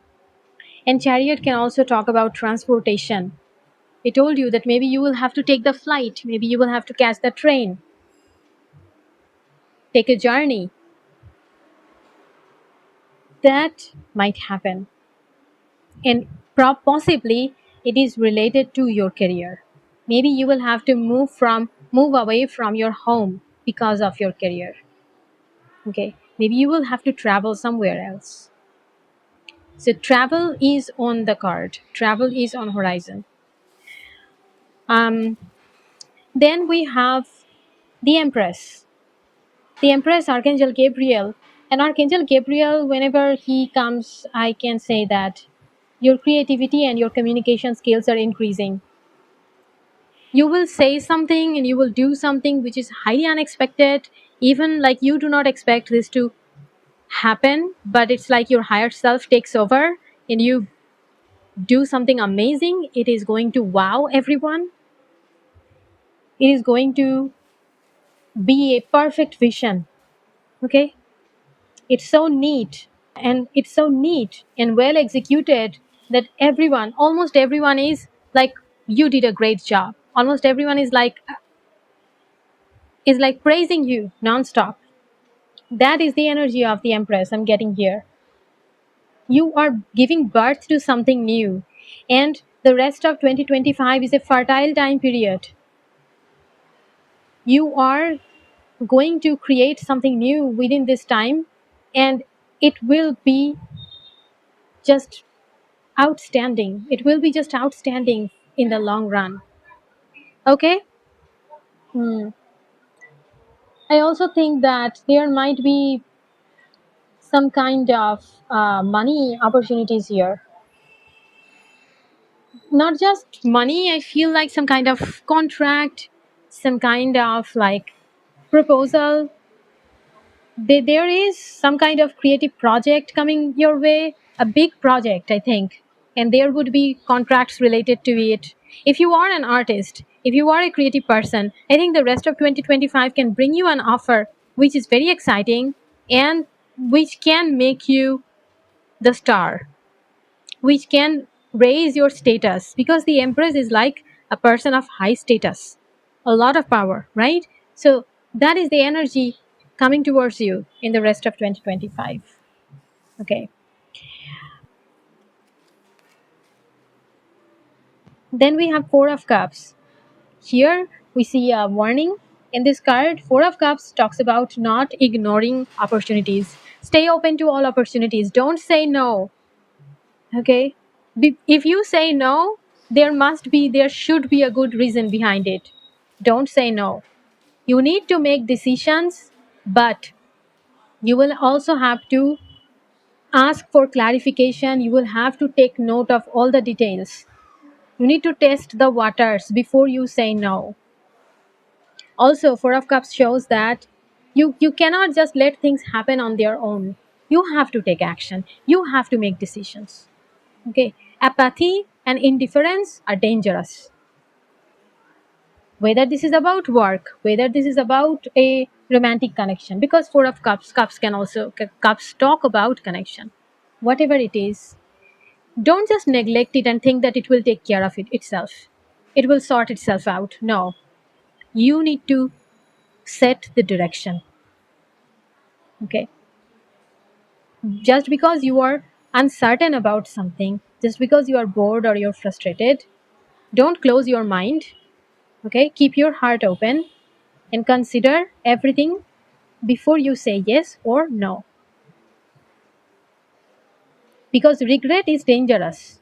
And Chariot can also talk about transportation. It told you that maybe you will have to take the flight, maybe you will have to catch the train, take a journey. That might happen. And possibly it is related to your career. Maybe you will have to move away from your home because of your career. Okay. Maybe you will have to travel somewhere else. So travel is on the card. Travel is on horizon. Um, then we have the Empress. The Empress, Archangel Gabriel. And Archangel Gabriel, whenever he comes, I can say that your creativity and your communication skills are increasing. You will say something and you will do something which is highly unexpected, even like you do not expect this to happen, but it's like your higher self takes over and you do something amazing. It is going to wow everyone. It is going to be a perfect vision. Okay. It's so neat, and it's so neat and well executed that everyone, almost everyone, is like, you did a great job. Almost everyone is like praising you nonstop. That is the energy of the Empress I'm getting here. You are giving birth to something new, and the rest of 2025 is a fertile time period. You are going to create something new within this time, and it will be just outstanding. It will be just outstanding in the long run. Okay? Hmm. I also think that there might be some kind of money opportunities here. Not just money, I feel like some kind of contract, some kind of like proposal. There is some kind of creative project coming your way, a big project, I think, and there would be contracts related to it. If you are an artist, if you are a creative person, I think the rest of 2025 can bring you an offer which is very exciting and which can make you the star, which can raise your status, because the Empress is like a person of high status, a lot of power, right? So that is the energy coming towards you in the rest of 2025. Okay. Then we have Four of Cups. Here we see a warning in this card. Four of Cups talks about not ignoring opportunities. Stay open to all opportunities. Don't say no. Okay. If you say no, there should be a good reason behind it. Don't say no. You need to make decisions, but you will also have to ask for clarification. You will have to take note of all the details. You need to test the waters before you say no. Also, Four of Cups shows that you cannot just let things happen on their own. You have to take action. You have to make decisions. Okay. Apathy and indifference are dangerous. Whether this is about work, whether this is about a romantic connection, because Four of Cups can also, Cups talk about connection. Whatever it is, don't just neglect it and think that it will take care of itself. It will sort itself out. No. You need to set the direction. Okay. Just because you are uncertain about something, just because you are bored or you're frustrated, don't close your mind. Okay. Keep your heart open and consider everything before you say yes or no. Because regret is dangerous.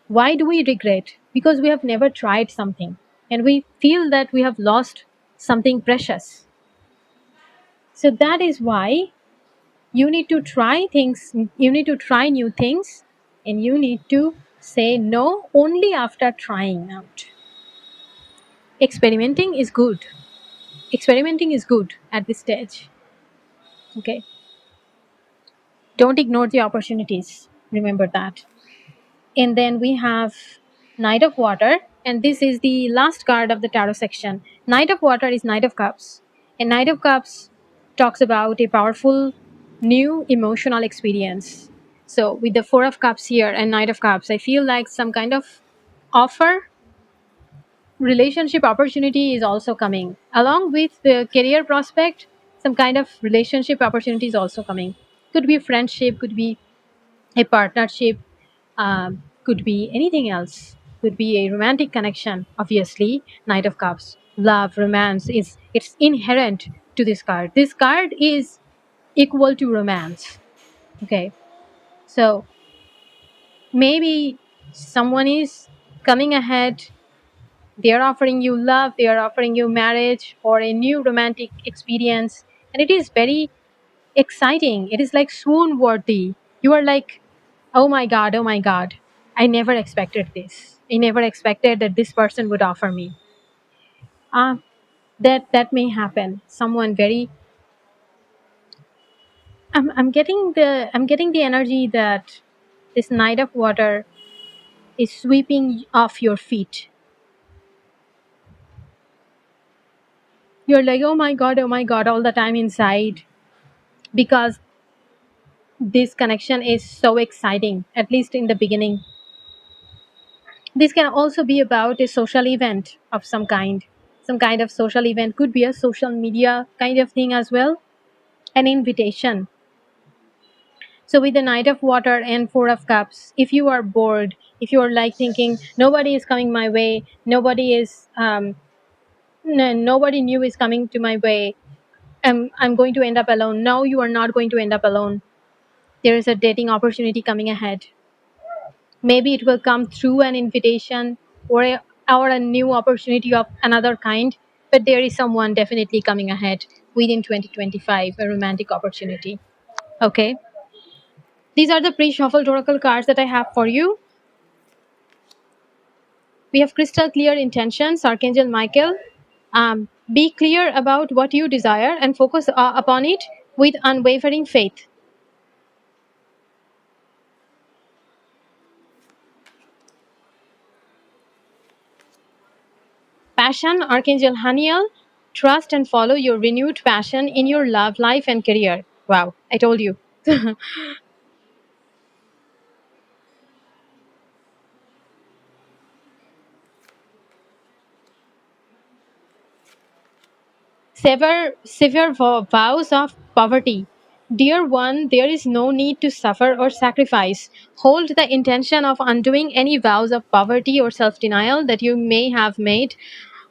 Why do we regret? Because we have never tried something and we feel that we have lost something precious. So that is why you need to try things, you need to try new things, and you need to say no only after trying out. Experimenting is good. Experimenting is good at this stage. Okay. Don't ignore the opportunities. Remember that. And then we have Knight of Water, and this is the last card of the tarot section. Knight of Water is Knight of Cups, and Knight of Cups talks about a powerful new emotional experience. So with the Four of Cups here and Knight of Cups, I feel like some kind of offer, relationship opportunity is also coming along with the career prospect. Some kind of relationship opportunity is also coming. Could be friendship, could be a partnership, could be anything else, could be a romantic connection. Obviously, Knight of Cups, love, romance, is it's inherent to this card. This card is equal to romance. Okay, so maybe someone is coming ahead, they are offering you love, they are offering you marriage or a new romantic experience, and it is very exciting. It is like swoon worthy. You are like, oh my god, oh my god, I never expected this. I never expected that this person would offer me. uh, that may happen. Someone very, I'm getting the energy that this Knight of Water is sweeping off your feet. You're like, oh my god, all the time inside, because this connection is so exciting, at least in the beginning. This can also be about a social event of some kind. Some kind of social event could be a social media kind of thing as well, an invitation. So, with the Knight of Water and Four of Cups, if you are bored, if you are like thinking, nobody is coming my way, nobody new is coming to my way, I'm going to end up alone. No, you are not going to end up alone. There is a dating opportunity coming ahead. Maybe it will come through an invitation or a new opportunity of another kind, but there is someone definitely coming ahead within 2025, a romantic opportunity. Okay, these are the pre-shuffled oracle cards that I have for you. We have crystal clear intentions, Archangel Michael. Be clear about what you desire and focus upon it with unwavering faith. Passion, Archangel Haniel. Trust and follow your renewed passion in your love life and career. Wow, I told you. Severe vows of poverty. Dear one, there is no need to suffer or sacrifice. Hold the intention of undoing any vows of poverty or self denial that you may have made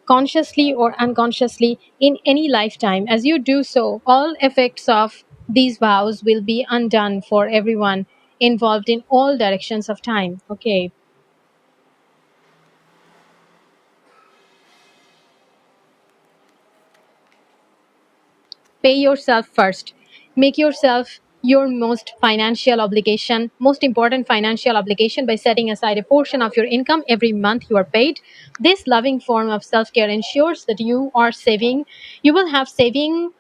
consciously or unconsciously in any lifetime. As you do so, all effects of these vows will be undone for everyone involved in all directions of time. Okay. Pay yourself first. Make yourself your most important financial obligation by setting aside a portion of your income every month you are paid. This loving form of self care ensures that you will have savings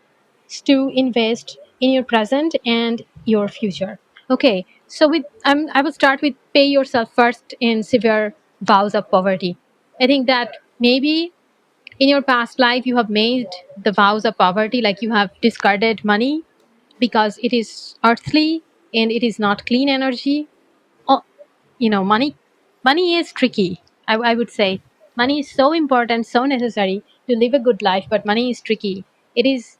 to invest in your present and your future. Okay, so I will start with pay yourself first in severe vows of poverty. I think that maybe in your past life you have made the vows of poverty, like you have discarded money because it is earthly and it is not clean energy. Oh, money is tricky. I would say money is so important, so necessary to live a good life, but money is tricky. It is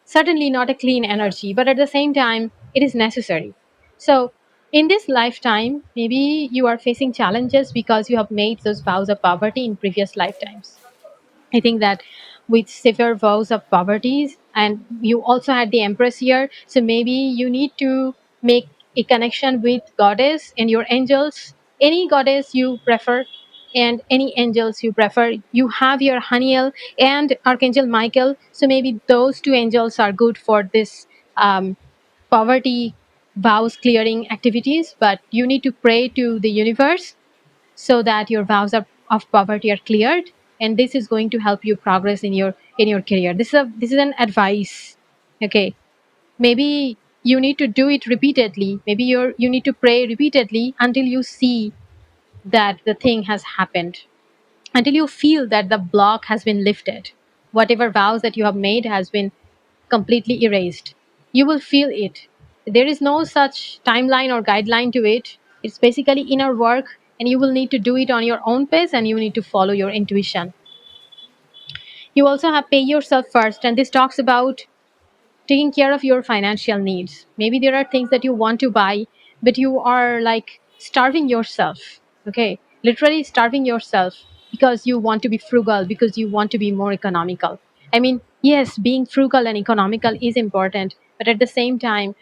certainly not a clean energy, but at the same time it is necessary. So in this lifetime, maybe you are facing challenges because you have made those vows of poverty in previous lifetimes. I think that with severe vows of poverty, and you also had the Empress here, so maybe you need to make a connection with goddess and your angels, any goddess you prefer, and any angels you prefer. You have your Haniel and Archangel Michael, so maybe those two angels are good for this um, poverty vows clearing activities. But you need to pray to the universe so that your of poverty are cleared, and this is going to help you progress in your career. This is an advice. Okay, maybe you need to do it repeatedly. Maybe you need to pray repeatedly until you see that the thing has happened, until you feel that the block has been lifted. Whatever vows that you have made has been completely erased. You will feel it. There is no such timeline or guideline to it. It's basically inner work, and you will need to do it on your own pace, and you need to follow your intuition. You also have pay yourself first, and this talks about taking care of your financial needs. Maybe there are things that you want to buy, but you are like starving yourself. Okay, literally starving yourself because you want to be frugal, because you want to be more economical. I mean, yes, being frugal and economical is important, but at the same time,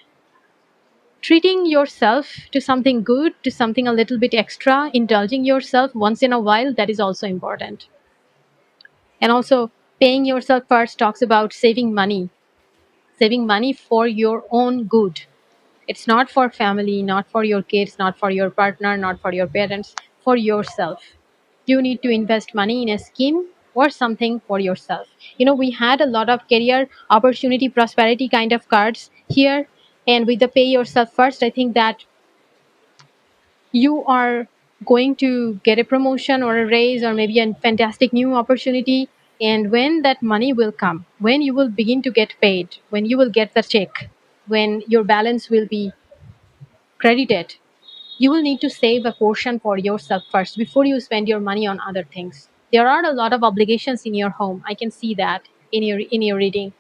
treating yourself to something good, to something a little bit extra, indulging yourself once in a while, that is also important. And also, paying yourself first talks about saving money for your own good. It's not for family, not for your kids, not for your partner, not for your parents, for yourself. You need to invest money in a scheme or something for yourself. We had a lot of career opportunity, prosperity kind of cards here. And with the pay yourself first, I think that you are going to get a promotion or a raise or maybe a fantastic new opportunity. And when that money will come, when you will begin to get paid, when you will get the check, when your balance will be credited, you will need to save a portion for yourself first before you spend your money on other things. There are a lot of obligations in your home. I can see that in your reading.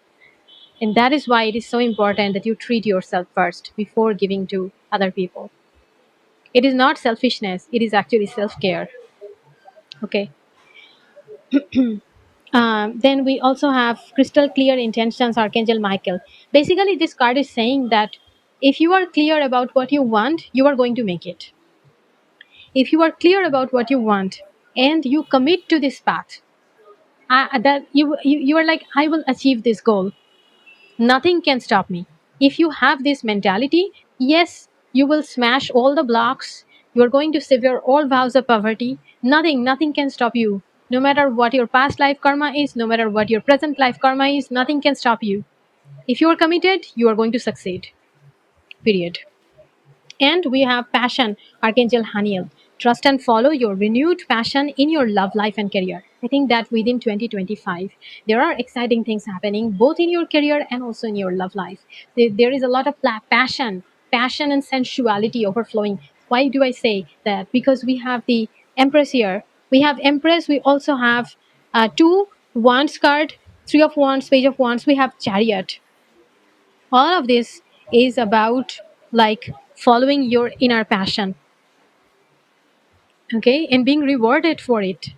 And that is why it is so important that you treat yourself first before giving to other people. It is not selfishness, it is actually self-care. Okay. Then we also have crystal clear intentions, Archangel Michael. Basically, this card is saying that if you are clear about what you want, you are going to make it. If you are clear about what you want and you commit to this path, that you are like, I will achieve this goal. Nothing can stop me. If you have this mentality, yes, you will smash all the blocks. You are going to sever all vows of poverty. Nothing can stop you. No matter what your past life karma is, no matter what your present life karma is, nothing can stop you. If you are committed, you are going to succeed. Period. And we have passion, Archangel Haniel. Trust and follow your renewed passion in your love life and career. I think that within 2025, there are exciting things happening both in your career and also in your love life. There is a lot of passion and sensuality overflowing. Why do I say that? Because we have the Empress here. We have Empress. We also have two Wands card, Three of Wands, Page of Wands. We have Chariot. All of this is about like following your inner passion, okay, and being rewarded for it.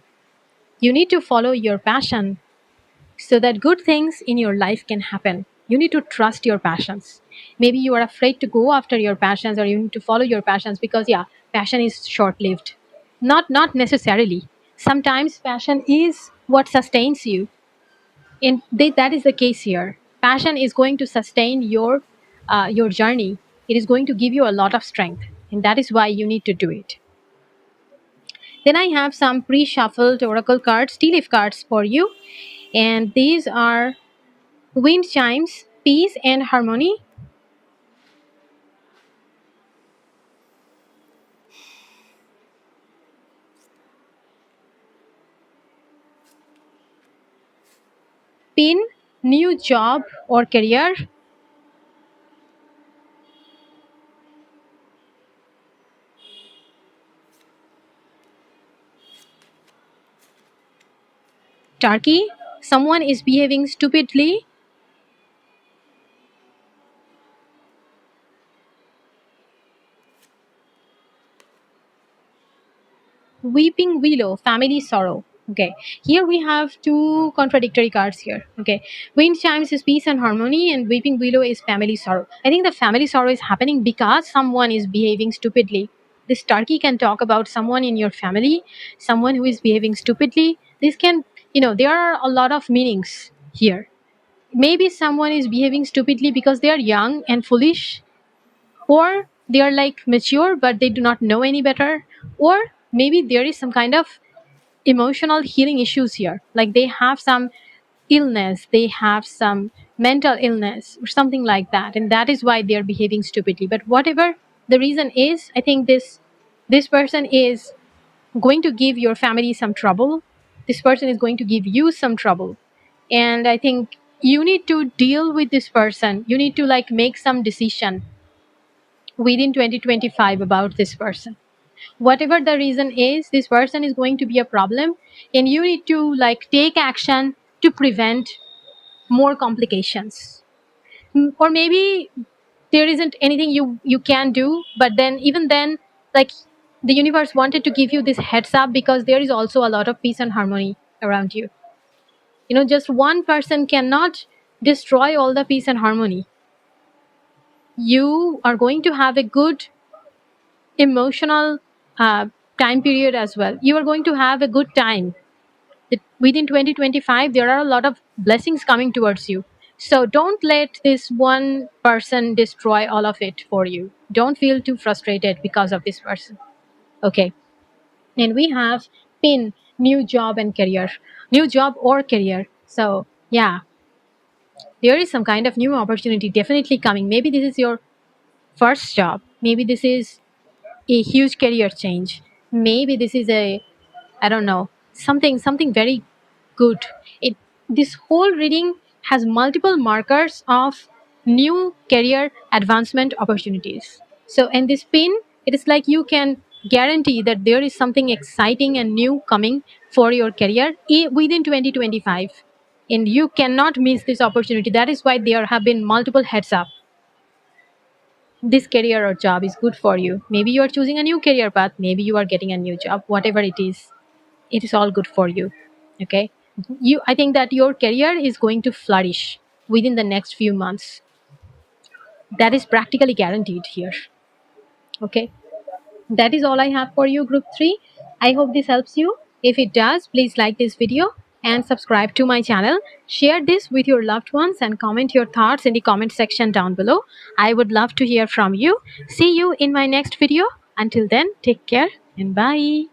You need to follow your passion so that good things in your life can happen. You need to trust your passions. Maybe you are afraid to go after your passions, or you need to follow your passions because, yeah, passion is short lived. Not necessarily. Sometimes passion is what sustains you. And that is the case here. Passion is going to sustain your journey. It is going to give you a lot of strength, and that is why you need to do it. Then I have some pre-shuffled oracle cards, tea leaf cards for you, and these are wind chimes, peace and harmony, pin, new job or career, turkey, someone is behaving stupidly, weeping willow, family sorrow. Okay, here we have two contradictory cards here. Okay, wind chimes is peace and harmony, and weeping willow is family sorrow. I think the family sorrow is happening because someone is behaving stupidly. This turkey can talk about someone in your family, someone who is behaving stupidly. This can, there are a lot of meanings here. Maybe someone is behaving stupidly because they are young and foolish, or they are like mature but they do not know any better, or maybe there is some kind of emotional healing issues here, like they have some illness, they have some mental illness or something like that, and that is why they are behaving stupidly. But whatever the reason is, I think this person is going to give your family some trouble. This person is going to give you some trouble, and I think you need to deal with this person. You need to like make some decision within 2025 about this person. Whatever the reason is, this person is going to be a problem, and you need to like take action to prevent more complications. Or maybe there isn't anything you can do, but then even then, like, the universe wanted to give you this heads up because there is also a lot of peace and harmony around you. You know, just one person cannot destroy all the peace and harmony. You are going to have a good emotional time period as well. You are going to have a good time. Within 2025, there are a lot of blessings coming towards you. So don't let this one person destroy all of it for you. Don't feel too frustrated because of this person. Okay. And we have pin, new job and career, new job or career. So yeah, there is some kind of new opportunity definitely coming. Maybe this is your first job. Maybe this is a huge career change. Maybe this is a, I don't know, something very good. It This whole reading has multiple markers of new career advancement opportunities. So in this pin, it is like you can guarantee that there is something exciting and new coming for your career within 2025, and you cannot miss this opportunity. That is why there have been multiple heads up. This career or job is good for you. Maybe you are choosing a new career path, maybe you are getting a new job, whatever it is all good for you. Okay. I think that your career is going to flourish within the next few months. That is practically guaranteed here. Okay. That is all I have for you, group 3. I hope this helps you. If it does, please like this video and subscribe to my channel. Share this with your loved ones and comment your thoughts in the comment section down below. I would love to hear from you. See you in my next video. Until then, take care and bye.